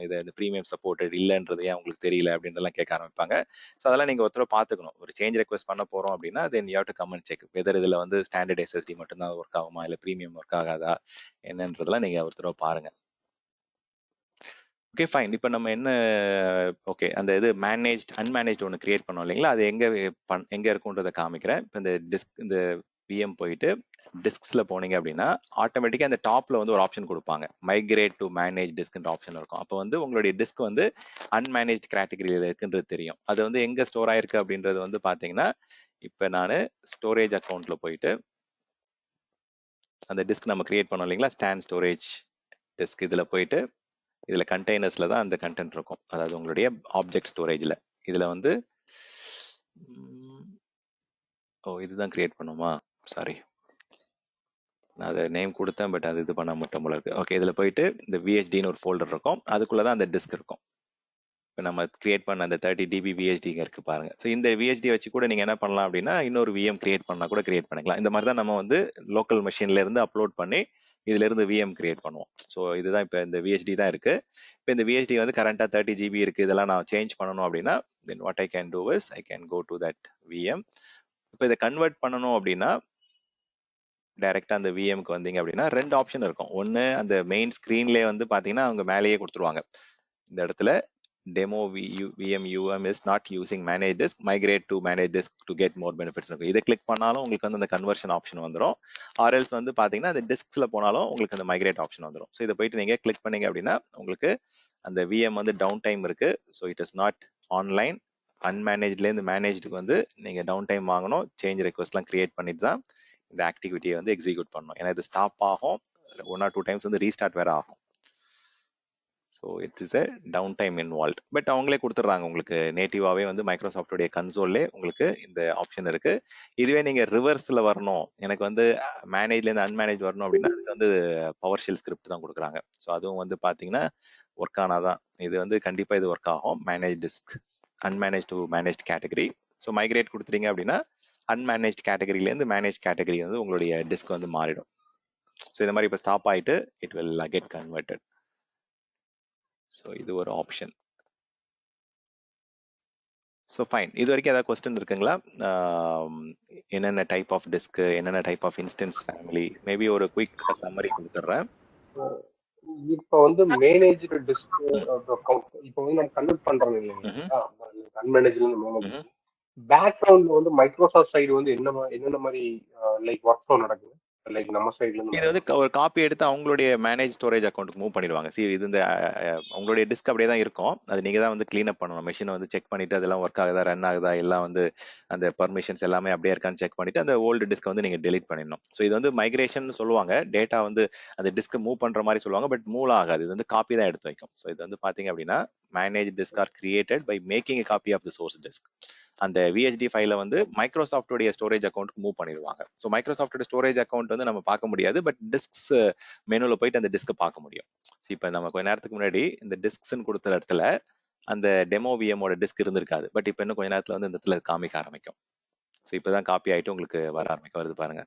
இது இந்த ப்ரீமியம் சப்போர்ட்டட் இல்லைன்றது ஏன் உங்களுக்கு தெரியல அப்படின்றதெல்லாம் கேட்க ஆரம்பிப்பாங்க. ஸோ அதெல்லாம் நீங்க ஒருத்தர பார்த்துக்கணும். ஒரு சேஞ்ச் ரெக்வஸ்ட் பண்ண போறோம் அப்படின்னா then you have to come and check weather இதுல வந்து ஸ்டாண்டர்ட் எஸ்எஸ்டி மட்டும்தான் ஒர்க் ஆகுமா இல்ல ப்ரீமியம் ஒர்க் ஆகாதா என்னன்றதெல்லாம் நீங்க ஒருத்தர பாருங்க. Okay fine. இப்போ நம்ம என்ன ஓகே அந்த இது மேனேஜ்ட் அன்மேனேஜ்ட் ஒன்று கிரியேட் பண்ணோம் இல்லைங்களா, அது எங்க இருக்குன்றதை காமிக்கிறேன். இப்போ இந்த டிஸ்க் இந்த விஎம் போயிட்டு டிஸ்க்ஸ்ல போனீங்க அப்படின்னா ஆட்டோமேட்டிக்கா அந்த டாப்ல வந்து ஒரு ஆப்ஷன் கொடுப்பாங்க, மைக்ரேட் டு மேனேஜ் டிஸ்க்ன்ற ஆப்ஷன் இருக்கும். அப்போ வந்து உங்களுடைய டிஸ்க் வந்து அன்மேனேஜ் கேட்டகரியில இருக்குன்றது தெரியும். அது வந்து எங்க ஸ்டோர் ஆயிருக்கு அப்படின்றது வந்து பாத்தீங்கன்னா இப்போ நான் ஸ்டோரேஜ் அக்கௌண்ட்ல போயிட்டு அந்த டிஸ்க் நம்ம கிரியேட் பண்ணோம் இல்லைங்களா, ஸ்டாண்ட் ஸ்டோரேஜ் டிஸ்க், இதுல போயிட்டு இதுல கண்டெய்னர்ஸ்ல தான் அந்த கண்டென்ட் இருக்கும். அதாவது உங்களுடைய ஆப்ஜெக்ட் ஸ்டோரேஜ்ல இதுல வந்து இதுதான் கிரியேட் பண்ணுமா, சாரி நான் அதை நேம் கொடுத்தேன் பட் அது இது பண்ண மட்டும் போல இருக்கு. ஓகே, இதுல போயிட்டு இந்த விஹெச்டின்னு ஒரு ஃபோல்டர் இருக்கும், அதுக்குள்ளதான் அந்த டிஸ்க் இருக்கும். இப்போ நம்ம கிரியேட் பண்ண அந்த 30 டிபி விஹெச்டிங்க இருக்கு பாருங்க. ஸோ இந்த விஹெச்டி வச்சு கூட நீங்க என்ன பண்ணலாம் அப்படின்னா இன்னொரு விஎம் கிரியேட் பண்ணா கூட கிரியேட் பண்ணிக்கலாம். இந்த மாதிரி தான் நம்ம வந்து லோக்கல் மெஷின்ல இருந்து அப்லோட் பண்ணி இதுல இருந்து விஎம் கிரியேட் பண்ணுவோம். ஸோ இதுதான் இப்போ இந்த விஹெச்டி தான் இருக்கு. இப்போ இந்த விஹெச்டி வந்து கரண்டா 30 ஜிபி இருக்கு, இதெல்லாம் நான் சேஞ்ச் பண்ணணும் அப்படின்னா then what I can do is I can go to that VM. இப்போ இதை கன்வெர்ட் பண்ணணும் அப்படின்னா டைரக்டா அந்த விஎம்க்கு வந்தீங்க அப்படின்னா 2 ஆப்ஷன் இருக்கும். ஒன்னு அந்த மெயின் ஸ்கிரீன்லேயே வந்து பாத்தீங்கன்னா அவங்க மேலேயே கொடுத்துருவாங்க, இந்த இடத்துல demo VM UM is not using manage disk, migrate to manage disk to get more benefits இருக்கும். இதை கிளிக் பண்ணாலும் உங்களுக்கு வந்து அந்த கன்வர்ஷன் ஆப்ஷன் வந்துடும். ஆர்எல்ஸ் வந்து பாத்தீங்கன்னா அந்த டிஸ்க்ஸ்ல போனாலும் உங்களுக்கு அந்த மைக்ரேட் ஆப்ஷன் வந்துடும். ஸோ இதை போயிட்டு நீங்க கிளிக் பண்ணீங்க அப்படின்னா உங்களுக்கு அந்த விஎம் வந்து டவுன் டைம் இருக்கு. So it is not online. அன்மேனேஜ்ல இருந்து மேனேஜ்டுக்கு வந்து நீங்க டவுன் டைம் வாங்கணும், சேஞ்ச் ரெக்வஸ்ட்லாம் கிரியேட் பண்ணிட்டு தான் இந்த ஆக்டிவிட்டியை வந்து எக்ஸிக்யூட் பண்ணணும். ஏன்னா இது ஸ்டாப் ஆகும், 1 or 2 டைம்ஸ் வந்து ரீஸ்டார்ட் வேற ஆகும். So it is a down time involve. But அவங்களே கொடுத்துட்றாங்க உங்களுக்கு நேட்டிவாவே வந்து மைக்ரோசாஃப்டோடைய கன்சோல்லே உங்களுக்கு இந்த ஆப்ஷன் இருக்கு. இதுவே நீங்க ரிவர்ஸ்ல வரணும், எனக்கு வந்து மேனேஜ்ல இருந்து அன்மேனேஜ் வரணும் அப்படின்னா அதுக்கு வந்து பவர் ஷெல் ஸ்கிரிப்ட் தான் கொடுக்குறாங்க. ஸோ அதுவும் வந்து பாத்தீங்கன்னா ஒர்க் ஆனாதான் இது வந்து கண்டிப்பா இது ஒர்க் ஆகும். Manage disk unmanaged to manage category. So migrate கொடுத்துட்டீங்க அப்படின்னா அன்மேனேஜ் கேட்டகரியிலேருந்து மேனேஜ் கேட்டகரி வந்து உங்களுடைய டிஸ்க் வந்து மாறிடும். ஸோ இந்த மாதிரி இப்போ ஸ்டாப் ஆயிட்டு it will get converted. So இது ஒரு ஆப்ஷன். So fine. இது வரைக்கும் ஏதாவது கொஸ்டின் இருக்குங்களா? என்னென்ன டைப் ஆஃப் டிஸ்க், என்னென்ன type of instance family, maybe ஒரு குயிக் சம்மரி கொடுத்துட்றேன். இப்போ வந்து மேனேஜ்டு டிஸ்க் இப்போ வந்து நம்ம கன்வெர்ட் பண்றோம் இல்லைங்களா, அன்மேனேஜ்ல மேனேஜ் பேக்ரவுண்ட்ல வந்து மைக்ரோசாஃப்ட் சைடு வந்து என்னென்ன மாதிரி லைக் ஒர்க் ஃப்ளோ நடக்குது, லைக் நம்ம சைடுல இருந்து இது வந்து ஒரு காப்பி எடுத்து அவங்களுடைய மேனேஜ் ஸ்டோரேஜ் அக்கௌண்ட்டுக்கு மூவ் பண்ணிடுவாங்க. இது இந்த உங்களுடைய டிஸ்க் அப்படியே தான் இருக்கும், அது நீங்க தான் வந்து கிளீன் அப் பண்ணணும். மெஷினை வந்து செக் பண்ணிட்டு அதெல்லாம் ஒர்க் ஆகுதா, ரன் ஆகுதா, எல்லாம் வந்து அந்த பர்மிஷன்ஸ் எல்லாமே அப்படியே இருக்கான்னு செக் பண்ணிட்டு அந்த ஓல்டு டிஸ்க் வந்து நீங்க டெலிட் பண்ணிடணும். ஸோ இது வந்து மைக்ரேஷன் சொல்லுவாங்க, டேட்டா வந்து அந்த டிஸ்க் மூவ் பண்ற மாதிரி சொல்லுவாங்க, பட் மூவ் ஆகாது, இது வந்து காப்பி தான் எடுத்து வைக்கும். ஸோ இது வந்து பாத்தீங்க அப்படின்னா manage disk are created by making a copy of the source disk. அந்த விஹெச்டி ஃபைல வந்து மைக்ரோசாஃப்டோடைய ஸ்டோரேஜ் அக்கௌண்ட்டுக்கு மூவ் பண்ணிடுவாங்க. ஸோ மைக்ரோசாஃப்டோட ஸ்டோரேஜ் அக்கௌண்ட் வந்து நம்ம பார்க்க முடியாது, பட் டிஸ்க்ஸ் மெனுல போயிட்டு அந்த டிஸ்க் பார்க்க முடியும். இப்போ நம்ம கொஞ்ச நேரத்துக்கு முன்னாடி இந்த டிஸ்க்ஸ்ன்னு கொடுத்த இடத்துல அந்த டெமோ விஎமோட டிஸ்க் இருந்திருக்காது, பட் இப்போ இன்னும் கொஞ்ச நேரத்துல வந்து இந்த இடத்துல காமிக்க ஆரம்பிக்கும். ஸோ இப்போதான் காப்பி ஆயிட்டு உங்களுக்கு வர ஆரம்பிக்க வருது பாருங்க.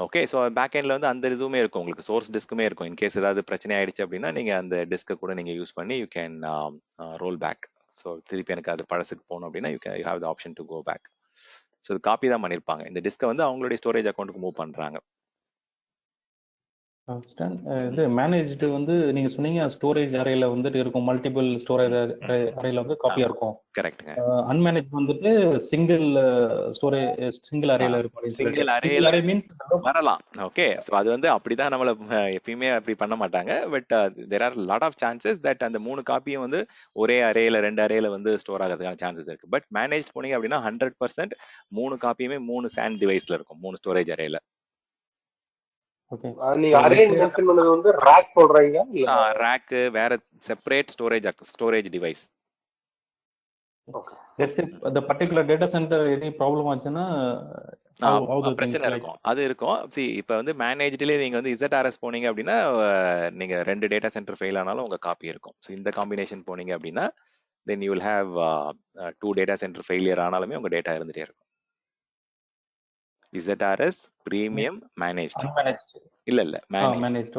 ஓகே, ஸோ பேக் எண்ட்ல வந்து அந்த இதுவுமே இருக்கும், உங்களுக்கு சோர்ஸ் டிஸ்க்குமே இருக்கும். இன்கேஸ் ஏதாவது பிரச்சனை ஆயிடுச்சு அப்படின்னா நீங்க அந்த டிஸ்கை கூட நீங்க யூஸ் பண்ணி you can roll back. So திருப்பி எனக்கு அது பழசுக்கு போகணும் அப்படின்னா you have the option to go back. So இது காப்பி தான் பண்ணியிருப்பாங்க, இந்த டிஸ்கை வந்து அவங்களுடைய ஸ்டோரேஜ் அக்கௌண்ட்டுக்கு மூவ் பண்றாங்க. இது மேனேஜ்டு வந்து நீங்க சொன்னீங்க ஸ்டோரேஜ் அரேல வந்துட்டு இருக்கும், மல்டிபிள் ஸ்டோரேஜ் அரேல வந்து காப்பியா இருக்கும். கரெக்ட்ங்க. அன்மேனேஜ் வந்துட்டு சிங்கிள் அரேல இருக்கும் அப்படின்னு சொல்லிட்டு. சிங்கிள் அரேல சிங்கிள் அரே மீன்ஸ் வரலாம். ஓகே, சோ அது வந்து அப்படிதான் நம்மள எப்பயுமே அப்படி பண்ண மாட்டாங்க. But there are lot of chances that அந்த 3 காப்பியும் வந்து ஒரே அரேல 2 அரேல வந்து ஸ்டோர் ஆகிறதுக்கான சான்சஸ் இருக்கு. பட் மேனேஜ் போனீங்க அப்படின்னா 100% 3 காப்பியுமே 3 சாண்ட் டிவைஸ்ல இருக்கும், 3 ஸ்டோரேஜ் அரேல. ஓகே, நீங்க அரே மென்ஷன் பண்ணது வந்து ரேக் சொல்றீங்க இல்ல ரேக் வேற separate storage device. the particular data center any problem ஆச்சுன்னா பிரச்சனை இருக்கும், அது இருக்கும். இப்ப வந்து மேனேஜ்ட்லயே நீங்க வந்து ZRS போனீங்க அப்படின்னா நீங்க 2 டேட்டா சென்டர் ஃபெயில் ஆனாலும் உங்க காப்பி இருக்கும். ஸோ இந்த காம்பினேஷன் போனீங்க அப்படின்னா then you will have 2 data centre failure ஆனாலுமே உங்க டேட்டா இருந்துட்டே இருக்கும். ZRS பிரீமியம் மேனேஜ்ட் இல்ல மேனேஜ்ட்.